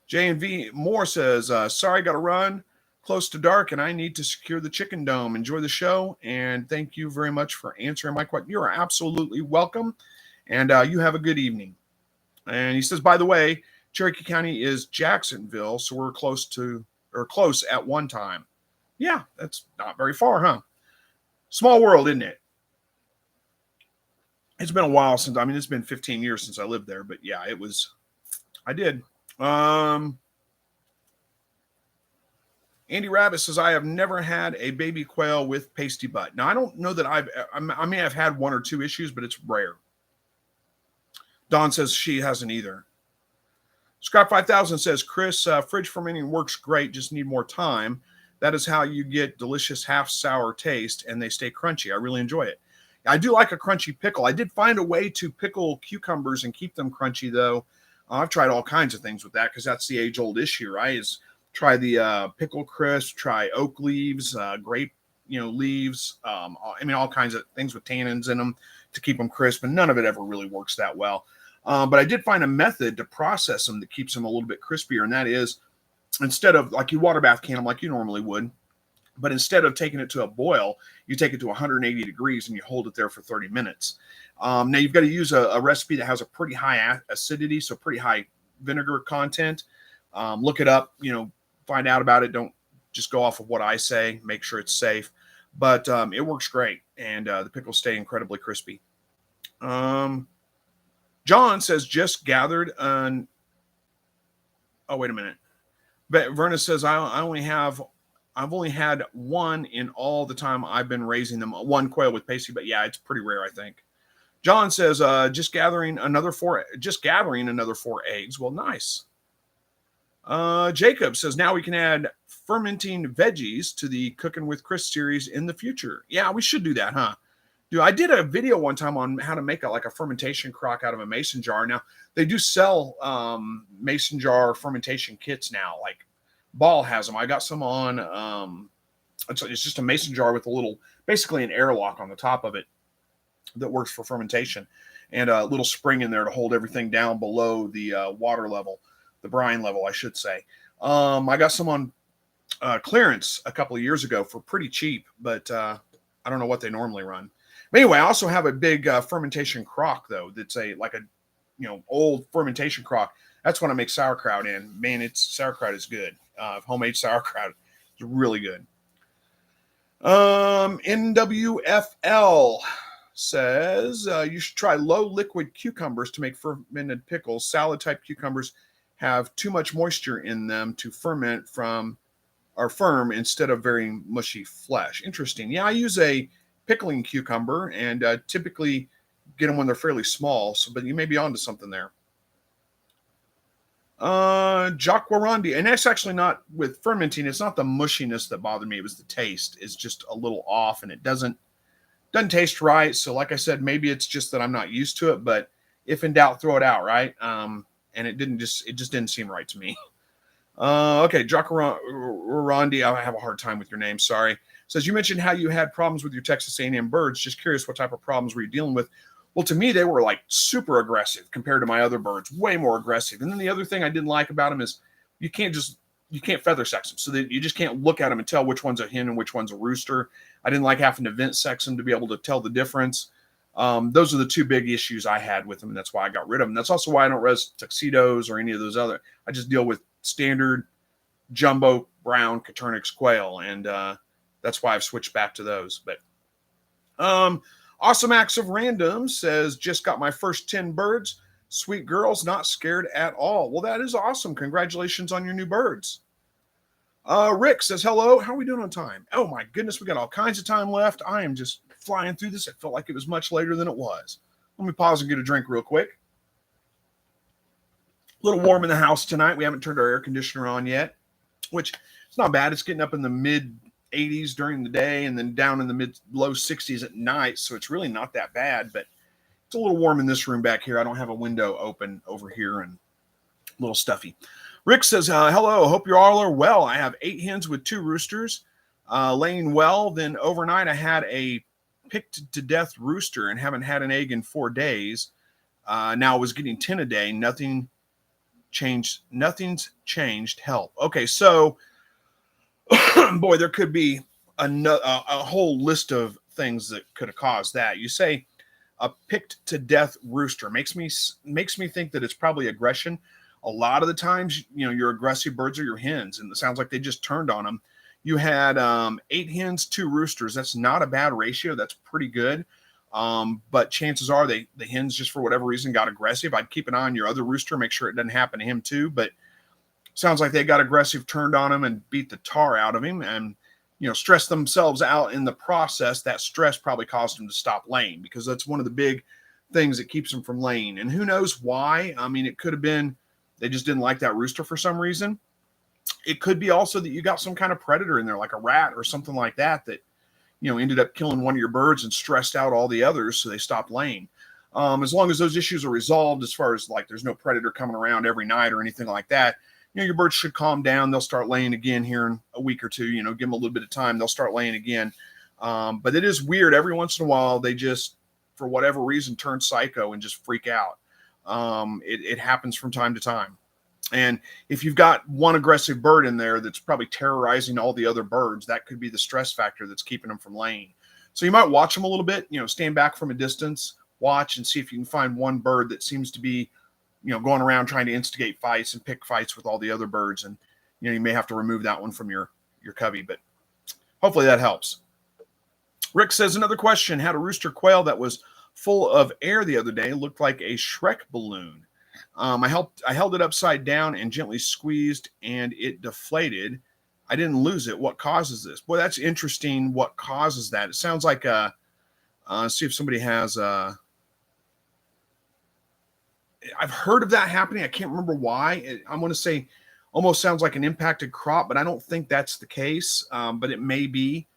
Speaker 1: J&V Moore says, sorry, got to run. Close to dark, and I need to secure the chicken dome. Enjoy the show, and thank you very much for answering my question. You are absolutely welcome, and you have a good evening. And he says, by the way, Cherokee County is Jacksonville, so we're close at one time. Yeah, that's not very far, huh? Small world, isn't it? It's been a while it's been 15 years since I lived there, but yeah, I did. Andy Rabbit says, I have never had a baby quail with pasty butt. Now, I don't know that I may have had one or two issues, but it's rare. Dawn says she hasn't either. Scrap 5000 says, Chris, fridge fermenting works great, just need more time. That is how you get delicious half sour taste, and they stay crunchy. I really enjoy it. I do like a crunchy pickle. I did find a way to pickle cucumbers and keep them crunchy, though. I've tried all kinds of things with that because that's the age-old issue, right? Try the pickle crisp, try oak leaves, grape, leaves. All kinds of things with tannins in them to keep them crisp, and none of it ever really works that well. But I did find a method to process them that keeps them a little bit crispier, and that is instead of like you water bath can them like you normally would, but instead of taking it to a boil, you take it to 180 degrees and you hold it there for 30 minutes. Now you've got to use a recipe that has a pretty high acidity, so pretty high vinegar content. Look it up, find out about it. Don't just go off of what I say. Make sure it's safe. But it works great, and the pickles stay incredibly crispy. John says, just gathered an... Oh, wait a minute. Verna says, I've only had one in all the time I've been raising them. One quail with pasty, but yeah, it's pretty rare, I think. John says, just gathering another 4 eggs. Well, nice. Jacob says, now we can add fermenting veggies to the Cooking with Chris series in the future. Yeah, we should do that, huh? Dude, I did a video one time on how to make a fermentation crock out of a mason jar. Now, they do sell mason jar fermentation kits now. Like Ball has them. I got some on, it's just a mason jar with basically an airlock on the top of it that works for fermentation, and a little spring in there to hold everything down below the water level, the brine level, I should say. I got some on clearance a couple of years ago for pretty cheap, but I don't know what they normally run. But anyway, I also have a big fermentation crock though. That's old fermentation crock. That's what I make sauerkraut in. Man, sauerkraut is good. Homemade sauerkraut is really good. NWFL says you should try low liquid cucumbers to make fermented pickles. Salad type cucumbers have too much moisture in them to ferment firm instead of very mushy flesh. Interesting. Yeah, I use a pickling cucumber and typically get them when they're fairly small. But you may be onto something there. Jacques Warandi, and that's actually not with fermenting. It's not the mushiness that bothered me. It was the taste. It's just a little off, and it doesn't taste right. So like I said, maybe it's just that I'm not used to it, but if in doubt, throw it out, right? and it just didn't seem right to me. Okay, Jacarandi, I have a hard time with your name, sorry. Says, you mentioned how you had problems with your Texas A&M birds. Just curious, what type of problems were you dealing with? Well, to me, they were like super aggressive compared to my other birds, way more aggressive. And then the other thing I didn't like about them is you can't feather sex them, so that you just can't look at them and tell which one's a hen and which one's a rooster. I didn't like having to vent sex them to be able to tell the difference. Those are the two big issues I had with them, and that's why I got rid of them. That's also why I don't res tuxedos or any of those other. I just deal with standard jumbo brown Coturnix quail, and that's why I've switched back to those. But Awesome Acts of Random says, just got my first 10 birds. Sweet girls, not scared at all. Well, that is awesome. Congratulations on your new birds. Rick says, hello. How are we doing on time? Oh, my goodness. We got all kinds of time left. I am just flying through this. It felt like it was much later than it was. Let me pause and get a drink real quick. A little warm in the house tonight. We haven't turned our air conditioner on yet, which is not bad. It's getting up in the mid 80s during the day and then down in the low 60s at night. So it's really not that bad, but it's a little warm in this room back here. I don't have a window open over here and a little stuffy. Rick says, hello, hope you all are well. I have 8 hens with 2 roosters laying well. Then overnight I had a picked to death rooster and haven't had an egg in 4 days. Now I was getting 10 a day. Nothing's changed. Help. Okay, so boy, there could be a whole list of things that could have caused that. You say a picked to death rooster makes me think that it's probably aggression. A lot of the times, your aggressive birds are your hens, and it sounds like they just turned on them. You had 8 hens, 2 roosters. That's not a bad ratio. That's pretty good. But chances are the hens, just for whatever reason, got aggressive. I'd keep an eye on your other rooster, make sure it doesn't happen to him too. But sounds like they got aggressive, turned on him, and beat the tar out of him, and stressed themselves out in the process. That stress probably caused them to stop laying, because that's one of the big things that keeps them from laying. And who knows why? I mean, it could have been they just didn't like that rooster for some reason. It could be also that you got some kind of predator in there, like a rat or something like that, that ended up killing one of your birds and stressed out all the others, so they stopped laying. As long as those issues are resolved, as far as like there's no predator coming around every night or anything like that, your birds should calm down. They'll start laying again here in a week or two. Give them a little bit of time. They'll start laying again. But it is weird. Every once in a while, they just, for whatever reason, turn psycho and just freak out. It happens from time to time. And if you've got one aggressive bird in there that's probably terrorizing all the other birds, that could be the stress factor that's keeping them from laying. So you might watch them a little bit, stand back from a distance, watch and see if you can find one bird that seems to be, going around trying to instigate fights and pick fights with all the other birds. And, you may have to remove that one from your covey, but hopefully that helps. Rick says, another question, had a rooster quail that was full of air the other day, looked like a Shrek balloon. I held it upside down and gently squeezed, and it deflated. I didn't lose it. What causes this? Boy, that's interesting. What causes that? It sounds like see if somebody has I've heard of that happening. I can't remember why. I'm going to say almost sounds like an impacted crop, but I don't think that's the case. But it may be.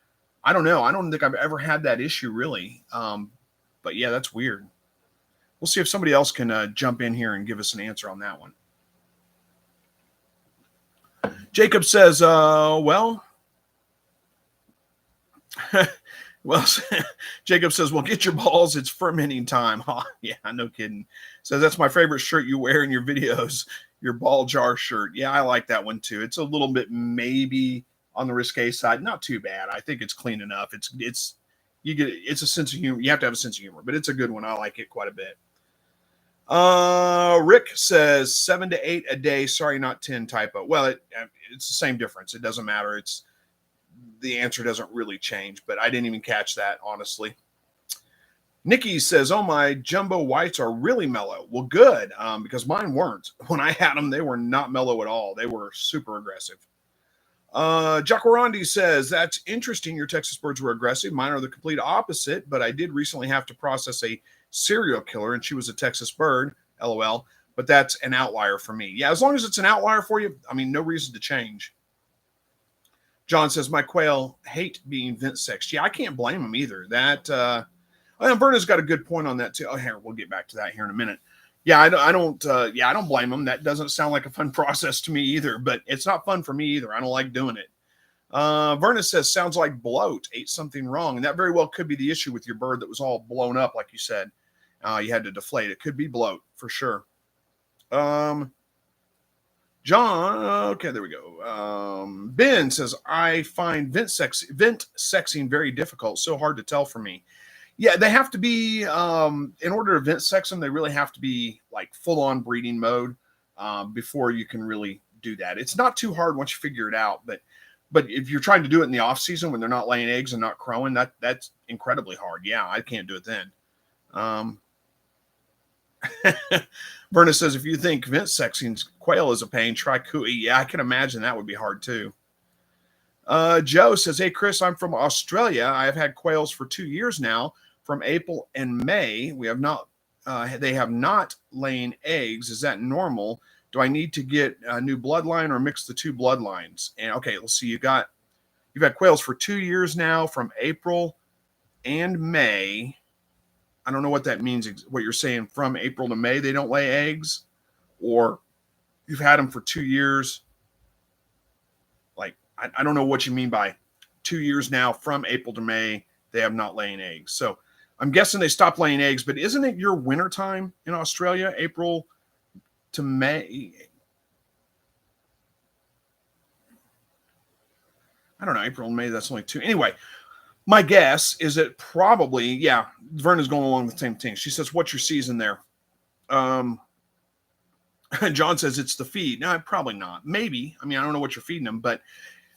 Speaker 1: I don't know. I don't think I've ever had that issue really. But yeah, that's weird. We'll see if somebody else can jump in here and give us an answer on that one. Jacob says, well, Jacob says, well, get your balls. It's fermenting time. Huh? Yeah, no kidding. So that's my favorite shirt you wear in your videos, your ball jar shirt. Yeah, I like that one too. It's a little bit maybe on the risque side. Not too bad. I think it's clean enough. It's a sense of humor. You have to have a sense of humor, but it's a good one. I like it quite a bit. Rick says 7 to 8 a day. Sorry, not 10 typo. Well, it's the same difference. It doesn't matter. The answer doesn't really change, but I didn't even catch that, honestly. Nikki says, oh, my jumbo whites are really mellow. Well, good, because mine weren't. When I had them, they were not mellow at all. They were super aggressive. Jacarandi says, that's interesting. Your Texas birds were aggressive. Mine are the complete opposite, but I did recently have to process a serial killer, and she was a Texas bird, LOL, but that's an outlier for me. Yeah, as long as it's an outlier for you, I mean, no reason to change. John says, my quail hate being vent sexed. Yeah, I can't blame them either. And Verna's got a good point on that too. Oh, here, we'll get back to that here in a minute. Yeah, I don't blame them. That doesn't sound like a fun process to me either, but it's not fun for me either. I don't like doing it. Verna says, sounds like bloat, ate something wrong. And that very well could be the issue with your bird that was all blown up, like you said. You had to deflate. It could be bloat for sure. John, okay, there we go. Ben says, I find vent sexing very difficult, so hard to tell for me. Yeah, they have to be, in order to vent sex them, they really have to be like full on breeding mode before you can really do that. It's not too hard once you figure it out, but if you're trying to do it in the off season when they're not laying eggs and not crowing, that's incredibly hard. Yeah, I can't do it then. Verna says, if you think vent sexing quail is a pain, try cooey. Yeah, I can imagine that would be hard too. Joe says, hey, Chris, I'm from Australia. I have had quails for 2 years now. From April and May, we have not. They have not laying eggs. Is that normal? Do I need to get a new bloodline or mix the two bloodlines? And okay, let's see. You've had quails for 2 years now, from April and May. I don't know what that means. What you're saying, from April to May, they don't lay eggs, or you've had them for 2 years. Like, I don't know what you mean by 2 years now, from April to May, they have not laying eggs. So I'm guessing they stopped laying eggs, but isn't it your winter time in Australia, April to May? I don't know, April and May, that's only two. Anyway, my guess is that probably, yeah, Verna's going along the same thing. She says, what's your season there? John says it's the feed. No, probably not. Maybe. I mean, I don't know what you're feeding them, but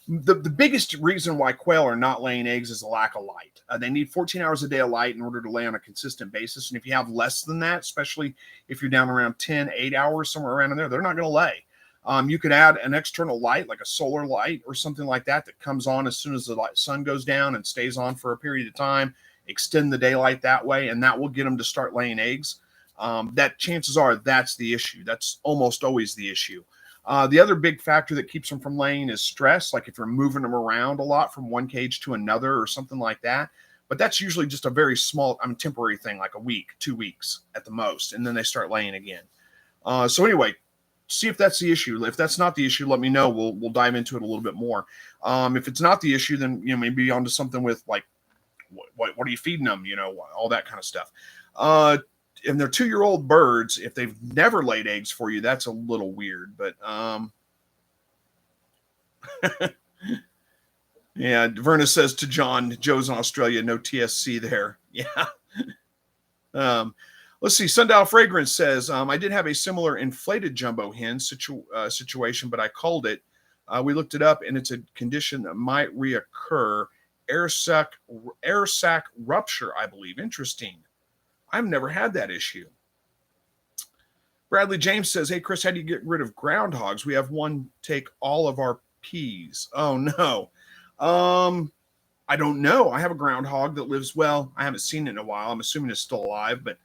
Speaker 1: the biggest reason why quail are not laying eggs is a lack of light. They need 14 hours a day of light in order to lay on a consistent basis. And if you have less than that, especially if you're down around 8 hours, somewhere around in there, they're not going to lay. You could add an external light, like a solar light or something like that, that comes on as soon as the sun goes down and stays on for a period of time, extend the daylight that way, and that will get them to start laying eggs. That chances are that's the issue. That's almost always the issue. The other big factor that keeps them from laying is stress, like if you're moving them around a lot from one cage to another or something like that. But that's usually just a very small, temporary thing, like a week, 2 weeks at the most, and then they start laying again. So anyway, see if that's the issue. If that's not the issue, let me know. We'll dive into it a little bit more. If it's not the issue, then maybe onto something with like what are you feeding them? All that kind of stuff. And they're 2-year-old birds. If they've never laid eggs for you, that's a little weird. But yeah, Verna says to John, Joe's in Australia, no TSC there. Yeah. Let's see. Sundial Fragrance says, I did have a similar inflated jumbo hen situation, but I called it. We looked it up, and it's a condition that might reoccur. Air sac rupture, I believe. Interesting. I've never had that issue. Bradley James says, hey, Chris, how do you get rid of groundhogs? We have one take all of our peas. Oh, no. I don't know. I have a groundhog that lives, well, I haven't seen it in a while. I'm assuming it's still alive, but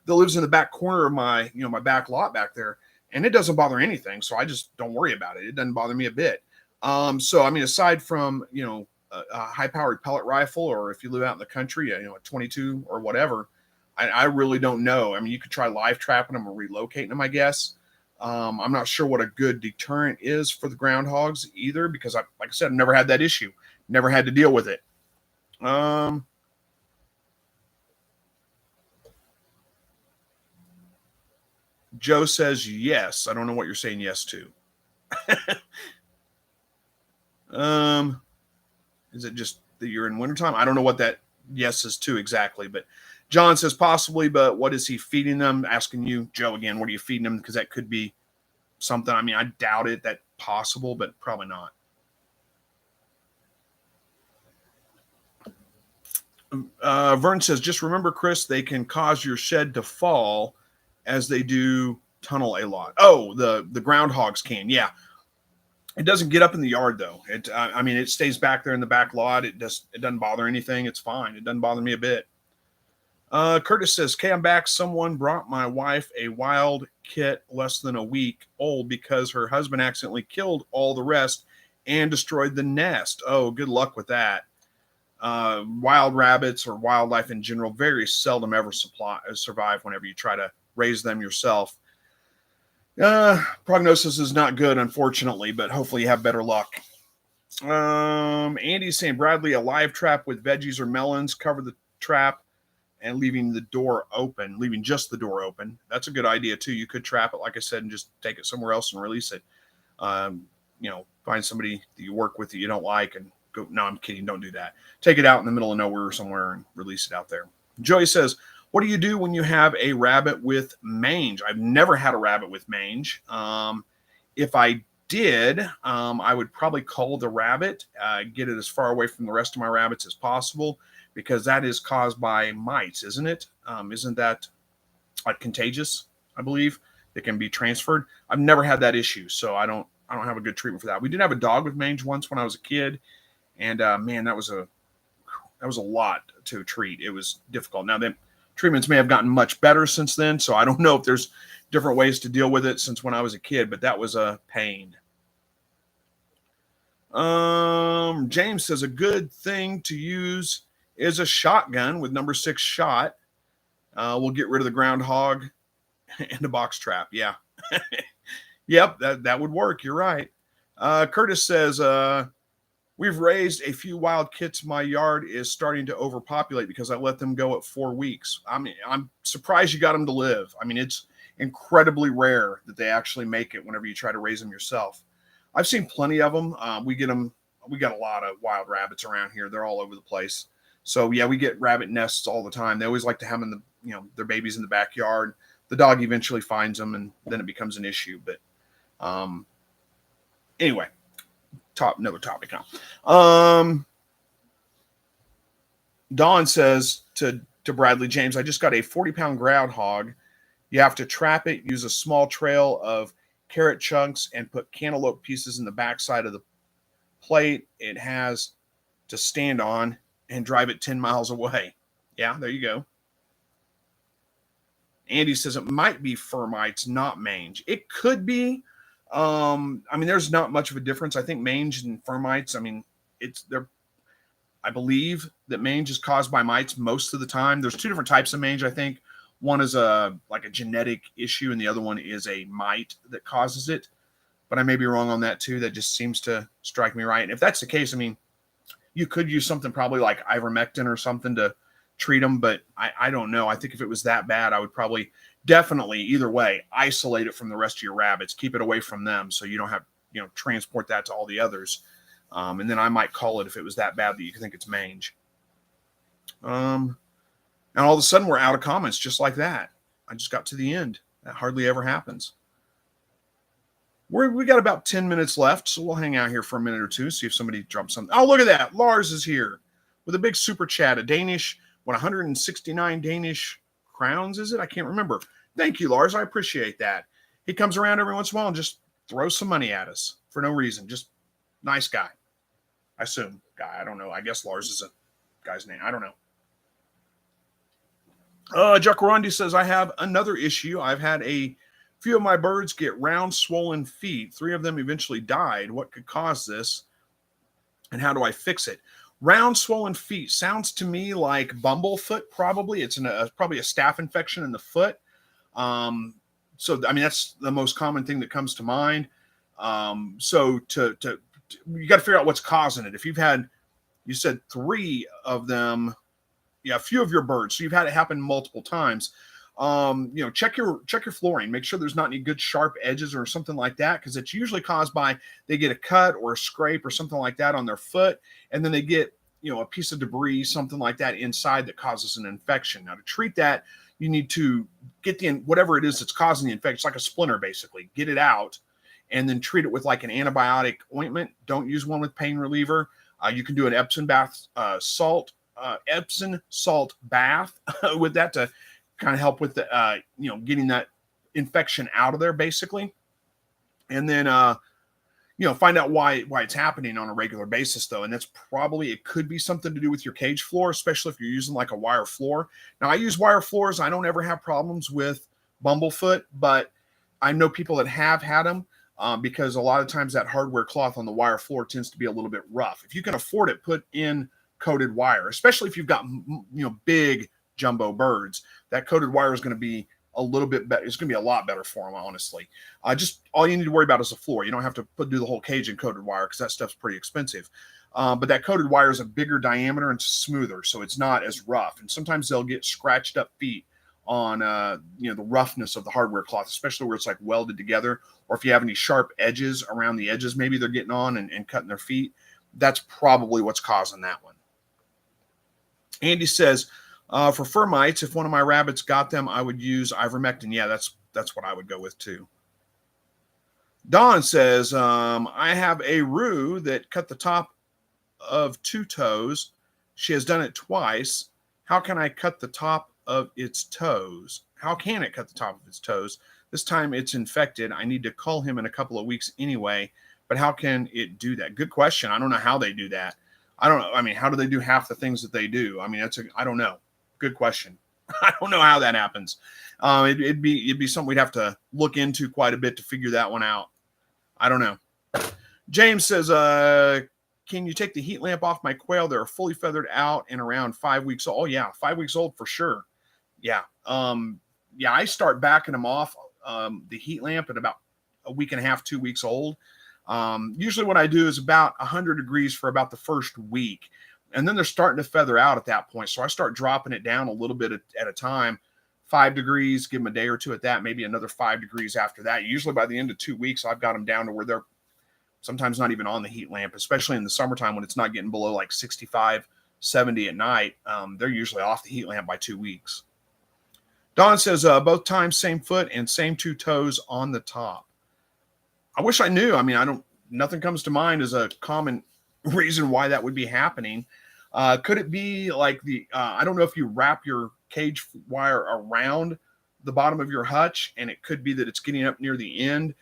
Speaker 1: that lives in the back corner of my, my back lot back there, and it doesn't bother anything. So I just don't worry about it. It doesn't bother me a bit. So, aside from, a high-powered pellet rifle, or if you live out in the country, a 22 or whatever, I really don't know. You could try live trapping them or relocating them, I guess. I'm not sure what a good deterrent is for the groundhogs either, because like I said, I've never had that issue. Never had to deal with it. Joe says yes. I don't know what you're saying yes to. Is it just that you're in wintertime? I don't know what that yes is to exactly, but John says possibly, but what is he feeding them? Asking you, Joe, again, what are you feeding them? Because that could be something. I doubt it. That's possible, but probably not. Vern says, just remember, Chris, they can cause your shed to fall as they do tunnel a lot. Oh, the groundhogs can. Yeah. It doesn't get up in the yard, though. It stays back there in the back lot. It doesn't bother anything. It's fine. It doesn't bother me a bit. Curtis says, okay, I'm back. Someone brought my wife a wild kit less than a week old because her husband accidentally killed all the rest and destroyed the nest. Oh, good luck with that. Wild rabbits or wildlife in general very seldom ever survive whenever you try to raise them yourself. Prognosis is not good, unfortunately, but hopefully you have better luck. Andy's saying, Bradley, a live trap with veggies or melons, cover the trap and leaving the door open, leaving just the door open. That's a good idea too. You could trap it, like I said, and just take it somewhere else and release it. Find somebody that you work with that you don't like and go, no, I'm kidding. Don't do that. Take it out in the middle of nowhere or somewhere and release it out there. Joey says, what do you do when you have a rabbit with mange? I've never had a rabbit with mange. If I did, I would probably cull the rabbit, get it as far away from the rest of my rabbits as possible, because that is caused by mites, isn't it? Isn't that contagious? I believe it can be transferred. I've never had that issue, so I don't have a good treatment for that. We did have a dog with mange once when I was a kid, and man, that was a lot to treat. It was difficult. Now the treatments may have gotten much better since then, so I don't know if there's different ways to deal with it since when I was a kid, but that was a pain. James says a good thing to use is a shotgun with number 6 shot. We'll get rid of the groundhog and a box trap. Yeah. Yep, that would work. You're right. Curtis says, we've raised a few wild kits. My yard is starting to overpopulate because I let them go at 4 weeks. I mean, I'm surprised you got them to live. I mean, it's incredibly rare that they actually make it whenever you try to raise them yourself. I've seen plenty of them. We got a lot of wild rabbits around here. They're all over the place. So yeah, we get rabbit nests all the time. They always like to have them their babies in the backyard. The dog eventually finds them, and then it becomes an issue. But anyway, another topic now. Dawn says to Bradley, James, I just got a 40-pound groundhog. You have to trap it, use a small trail of carrot chunks, and put cantaloupe pieces in the backside of the plate it has to stand on and drive it 10 miles away. Yeah, there you go. Andy says it might be fermites, not mange. It could be. There's not much of a difference. I think mange and fermites, I believe that mange is caused by mites most of the time. There's 2 different types of mange, I think. One is a genetic issue, and the other one is a mite that causes it. But I may be wrong on that too. That just seems to strike me right. And if that's the case, you could use something probably like ivermectin or something to treat them, but I don't know. I think if it was that bad, I would probably definitely, either way, isolate it from the rest of your rabbits, keep it away from them so you don't have, transport that to all the others. And then I might call it if it was that bad that you think it's mange. And all of a sudden we're out of comments just like that. I just got to the end. That hardly ever happens. We got about 10 minutes left, so we'll hang out here for a minute or two, see if somebody drops something. Oh, look at that. Lars is here with a big super chat, a Danish, 169 Danish crowns, is it? I can't remember. Thank you, Lars. I appreciate that. He comes around every once in a while and just throws some money at us for no reason. Just nice guy. I assume guy. I don't know. I guess Lars is a guy's name. I don't know. Jacarandi says, I have another issue. I've had a few of my birds get round, swollen feet. 3 of them eventually died. What could cause this? And how do I fix it? Round, swollen feet sounds to me like bumblefoot, probably. It's probably a staph infection in the foot. That's the most common thing that comes to mind. So you got to figure out what's causing it. If you've had, you said 3 of them, a few of your birds, so you've had it happen multiple times. Check your flooring. Make sure there's not any good sharp edges or something like that, because it's usually caused by they get a cut or a scrape or something like that on their foot, and then they get a piece of debris, something like that inside that causes an infection. Now to treat that, you need to get whatever it is that's causing the infection. It's like a splinter, basically. Get it out, and then treat it with like an antibiotic ointment. Don't use one with pain reliever. You can do an Epsom salt bath with that to kind of help with the getting that infection out of there, basically. And then find out why it's happening on a regular basis, though. And that's it could be something to do with your cage floor, especially if you're using like a wire floor. Now I use wire floors. I don't ever have problems with bumblefoot, but I know people that have had them because a lot of times that hardware cloth on the wire floor tends to be a little bit rough. If you can afford it, put in coated wire, especially if you've got big jumbo birds. That coated wire is going to be a little bit better. It's going to be a lot better for them, honestly. Just all you need to worry about is the floor. You don't have to do the whole cage in coated wire because that stuff's pretty expensive. But that coated wire is a bigger diameter and smoother, so it's not as rough. And sometimes they'll get scratched up feet on the roughness of the hardware cloth, especially where it's like welded together, or if you have any sharp edges around the edges, maybe they're getting on and cutting their feet. That's probably what's causing that one. Andy says, for fur mites, if one of my rabbits got them, I would use ivermectin. Yeah, that's what I would go with too. Dawn says, I have a roo that cut the top of 2 toes. She has done it twice. How can I cut the top of its toes? How can it cut the top of its toes? This time it's infected. I need to call him in a couple of weeks anyway, but how can it do that? Good question. I don't know how they do that. I don't know. I mean, how do they do half the things that they do? I mean, I don't know. Good question. I don't know how that happens. It'd be something we'd have to look into quite a bit to figure that one out. I don't know. James says, can you take the heat lamp off my quail? They're fully feathered out and around 5 weeks old. Oh yeah, 5 weeks old for sure. Yeah. I start backing them off the heat lamp at about a week and a half, 2 weeks old. Usually what I do is about 100 degrees for about the first week. And then they're starting to feather out at that point. So I start dropping it down a little bit at a time. 5 degrees, give them a day or two at that, maybe another 5 degrees after that. Usually by the end of 2 weeks, I've got them down to where they're sometimes not even on the heat lamp, especially in the summertime when it's not getting below like 65, 70 at night. They're usually off the heat lamp by 2 weeks. Don says, both times, same foot and same 2 toes on the top. I wish I knew. I mean, nothing comes to mind as a common reason why that would be happening. Could it be like I don't know if you wrap your cage wire around the bottom of your hutch, and it could be that it's getting up near the end,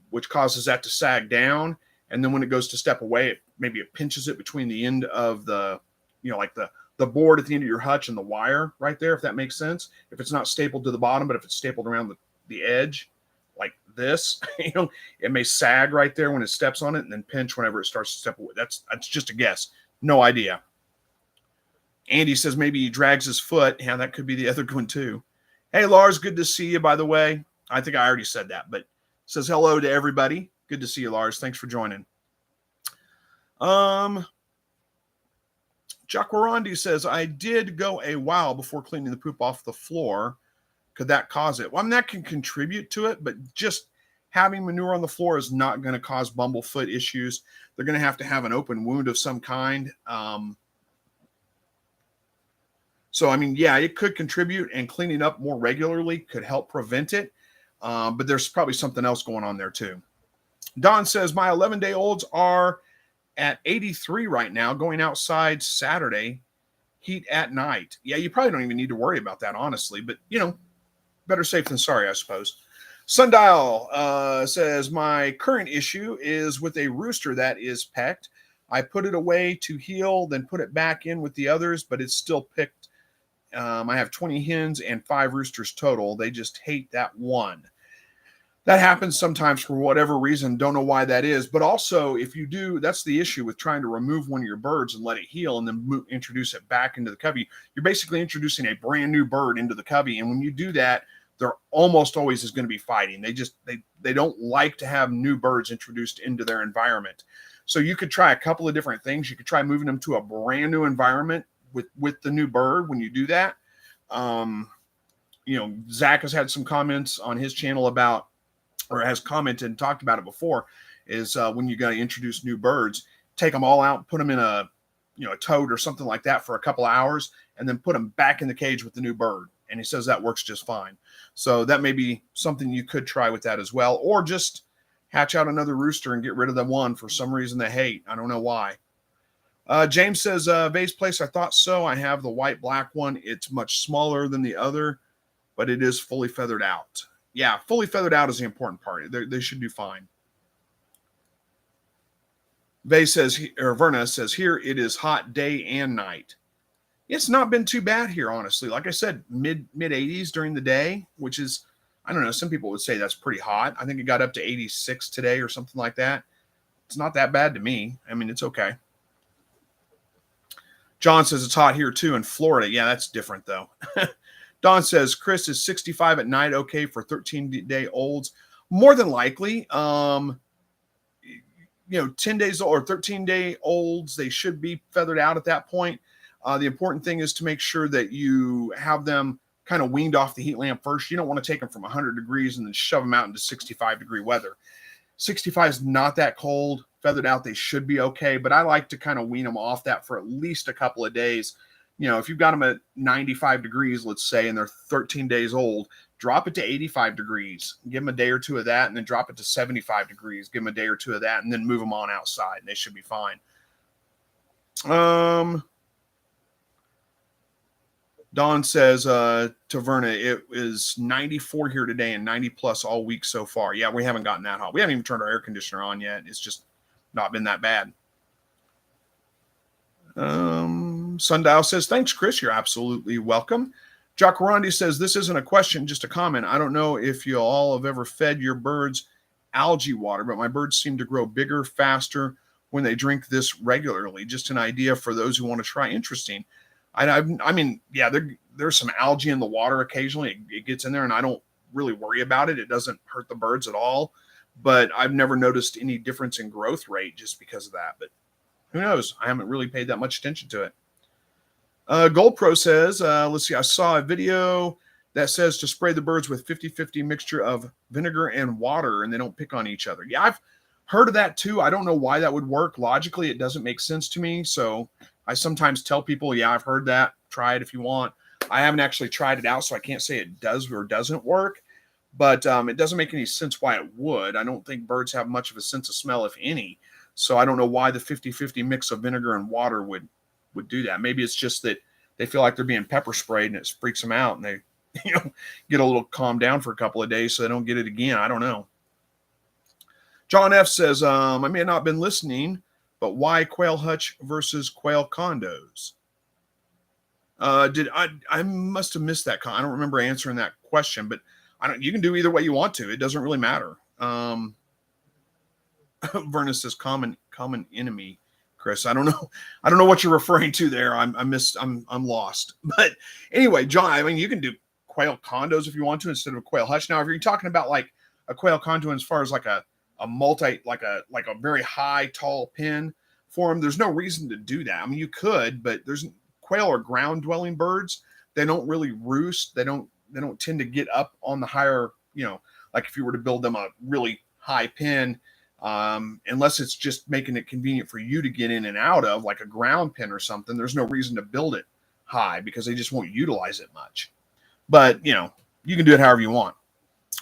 Speaker 1: which causes that to sag down. And then when it goes to step away, maybe it pinches it between the end of the, like the board at the end of your hutch and the wire right there, if that makes sense. If it's not stapled to the bottom, but if it's stapled around the edge like this, it may sag right there when it steps on it and then pinch whenever it starts to step away. That's just a guess. No idea. Andy says maybe he drags his foot. Yeah, that could be the other one too. Hey, Lars, good to see you, by the way. I think I already said that, but says hello to everybody. Good to see you, Lars. Thanks for joining. Jacarandi says, I did go a while before cleaning the poop off the floor. Could that cause it? Well, I mean, that can contribute to it, but just having manure on the floor is not going to cause bumblefoot issues. They're going to have an open wound of some kind. So, I mean, yeah, it could contribute, and cleaning up more regularly could help prevent it. But there's probably something else going on there too. Don says, my 11-day-olds are at 83 right now, going outside Saturday, heat at night. Yeah, you probably don't even need to worry about that, honestly, but better safe than sorry, I suppose. Sundial says, my current issue is with a rooster that is pecked. I put it away to heal, then put it back in with the others, but it's still picked. I have 20 hens and 5 roosters total. They just hate that one. That happens sometimes for whatever reason. Don't know why that is. But also, if you do, that's the issue with trying to remove one of your birds and let it heal and then introduce it back into the covey. You're basically introducing a brand new bird into the covey. And when you do that, there almost always is going to be fighting. They don't like to have new birds introduced into their environment. So you could try a couple of different things. You could try moving them to a brand new environment with the new bird when you do that. Zach has had some comments on his channel about, or has commented and talked about it before, is when you're going to introduce new birds, take them all out, put them in a toad or something like that for a couple of hours, and then put them back in the cage with the new bird. And he says that works just fine. So that may be something you could try with that as well, or just hatch out another rooster and get rid of the one for some reason they hate. I don't know why. James says, Vase Place, I thought so. I have the white black one. It's much smaller than the other, but it is fully feathered out. Yeah, fully feathered out is the important part. They should do fine. Verna says, here it is hot day and night. It's not been too bad here, honestly. Like I said, mid 80s during the day, which is, I don't know, some people would say that's pretty hot. I think it got up to 86 today or something like that. It's not that bad to me. I mean, it's okay. John says it's hot here too in Florida. Yeah, that's different though. Don says, Chris, is 65 at night okay for 13-day olds? More than likely. 10 days or 13-day olds, they should be feathered out at that point. The important thing is to make sure that you have them kind of weaned off the heat lamp first. You don't want to take them from 100 degrees and then shove them out into 65-degree weather. 65 is not that cold. Feathered out, they should be okay, but I like to kind of wean them off that for at least a couple of days. If you've got them at 95 degrees, let's say, and they're 13 days old, drop it to 85 degrees, give them a day or two of that, and then drop it to 75 degrees, give them a day or two of that, and then move them on outside, and they should be fine. Don says, Taverna, it is 94 here today and 90 plus all week so far. Yeah, we haven't gotten that hot. We haven't even turned our air conditioner on yet. It's just not been that bad. Sundial says, thanks, Chris. You're absolutely welcome. Jacarandi says, this isn't a question, just a comment. I don't know if you all have ever fed your birds algae water, but my birds seem to grow bigger, faster when they drink this regularly. Just an idea for those who want to try. Interesting. I mean, yeah, there's some algae in the water occasionally. It gets in there, and I don't really worry about it. It doesn't hurt the birds at all. But I've never noticed any difference in growth rate just because of that. But who knows? I haven't really paid that much attention to it. Gold Pro says, let's see, I saw a video that says to spray the birds with 50-50 mixture of vinegar and water, and they don't pick on each other. Yeah, I've heard of that too. I don't know why that would work. Logically, it doesn't make sense to me. So I sometimes tell people, yeah, I've heard that. Try it if you want. I haven't actually tried it out, so I can't say it does or doesn't work. But it doesn't make any sense why it would. I don't think birds have much of a sense of smell, if any. So I don't know why the 50-50 mix of vinegar and water would do that. Maybe it's just that they feel like they're being pepper sprayed and it freaks them out and they get a little calmed down for a couple of days so they don't get it again. I don't know. John F. says, I may have not been listening, but why quail hutch versus quail condos? I must have missed that. I don't remember answering that question, but you can do either way you want to. It doesn't really matter. Verna says common enemy. Chris, I don't know what you're referring to there. I'm lost. But anyway, John, I mean, you can do quail condos if you want to instead of a quail hutch. Now, if you're talking about like a quail condo as far as like a very high tall pen for them, there's no reason to do that. I mean, you could, but quail are ground dwelling birds. They don't really roost. They don't tend to get up on the higher, like if you were to build them a really high pen, unless it's just making it convenient for you to get in and out of, like a ground pen or something, there's no reason to build it high because they just won't utilize it much. But, you can do it however you want.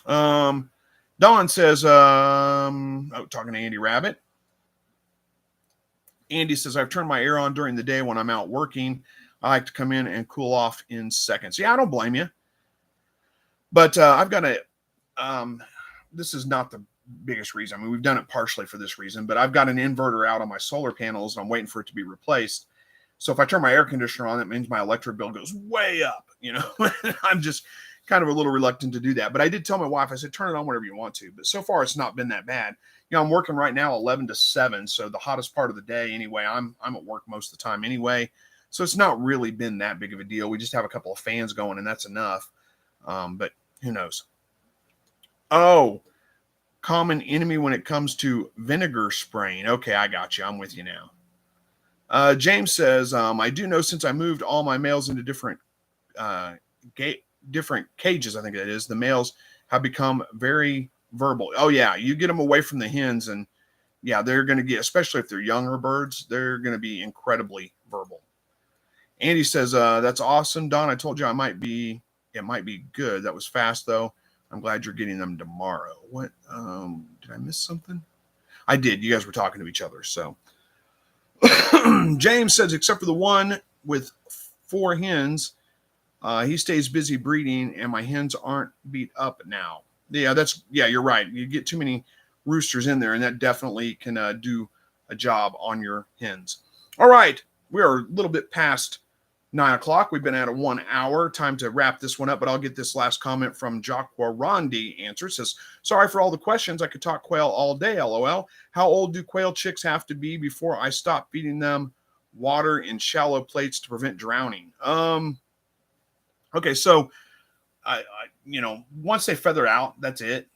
Speaker 1: Don says, talking to Andy Rabbit. Andy says, I've turned my air on during the day when I'm out working. I like to come in and cool off in seconds. Yeah, I don't blame you. But I've got this is not the biggest reason. I mean, we've done it partially for this reason, but I've got an inverter out on my solar panels and I'm waiting for it to be replaced. So if I turn my air conditioner on, that means my electric bill goes way up, I'm just kind of a little reluctant to do that. But I did tell my wife, I said, turn it on whenever you want to. But so far, it's not been that bad. I'm working right now 11 to 7. So the hottest part of the day anyway, I'm at work most of the time anyway. So it's not really been that big of a deal. We just have a couple of fans going and that's enough. But who knows? Oh, common enemy when it comes to vinegar spraying. Okay, I got you. I'm with you now. James says, I do know since I moved all my males into different cages, I think that is, the males have become very verbal. Oh, yeah, you get them away from the hens and, yeah, they're going to get, especially if they're younger birds, they're going to be incredibly verbal. Andy says, that's awesome, Don. I told you it might be good. That was fast, though. I'm glad you're getting them tomorrow. What? Did I miss something? I did. You guys were talking to each other. So James says, except for the one with 4 hens, he stays busy breeding and my hens aren't beat up now. Yeah, you're right. You get too many roosters in there and that definitely can do a job on your hens. All right. We are a little bit past 9 o'clock. We've been at 1 hour. Time to wrap this one up, but I'll get this last comment from Jacarandi answer. It says, sorry for all the questions. I could talk quail all day, LOL. How old do quail chicks have to be before I stop feeding them water in shallow plates to prevent drowning? Okay, so once they feather out, that's it.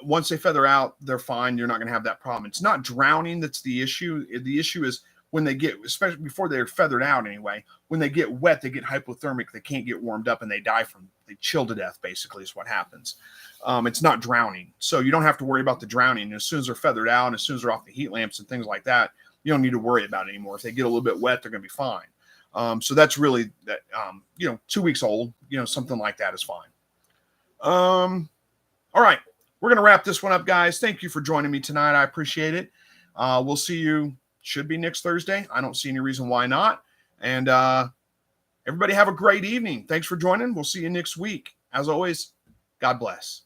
Speaker 1: Once they feather out, they're fine. You're not going to have that problem. It's not drowning that's the issue. The issue is when they get, especially before they're feathered out anyway, when they get wet, they get hypothermic. They can't get warmed up and they they chill to death, basically, is what happens. It's not drowning. So you don't have to worry about the drowning. As soon as they're feathered out, and as soon as they're off the heat lamps and things like that, you don't need to worry about it anymore. If they get a little bit wet, they're going to be fine. So that's really that, 2 weeks old, something like that is fine. All right. We're going to wrap this one up, guys. Thank you for joining me tonight. I appreciate it. We'll see you, should be next Thursday. I don't see any reason why not. And everybody have a great evening. Thanks for joining. We'll see you next week. As always, God bless.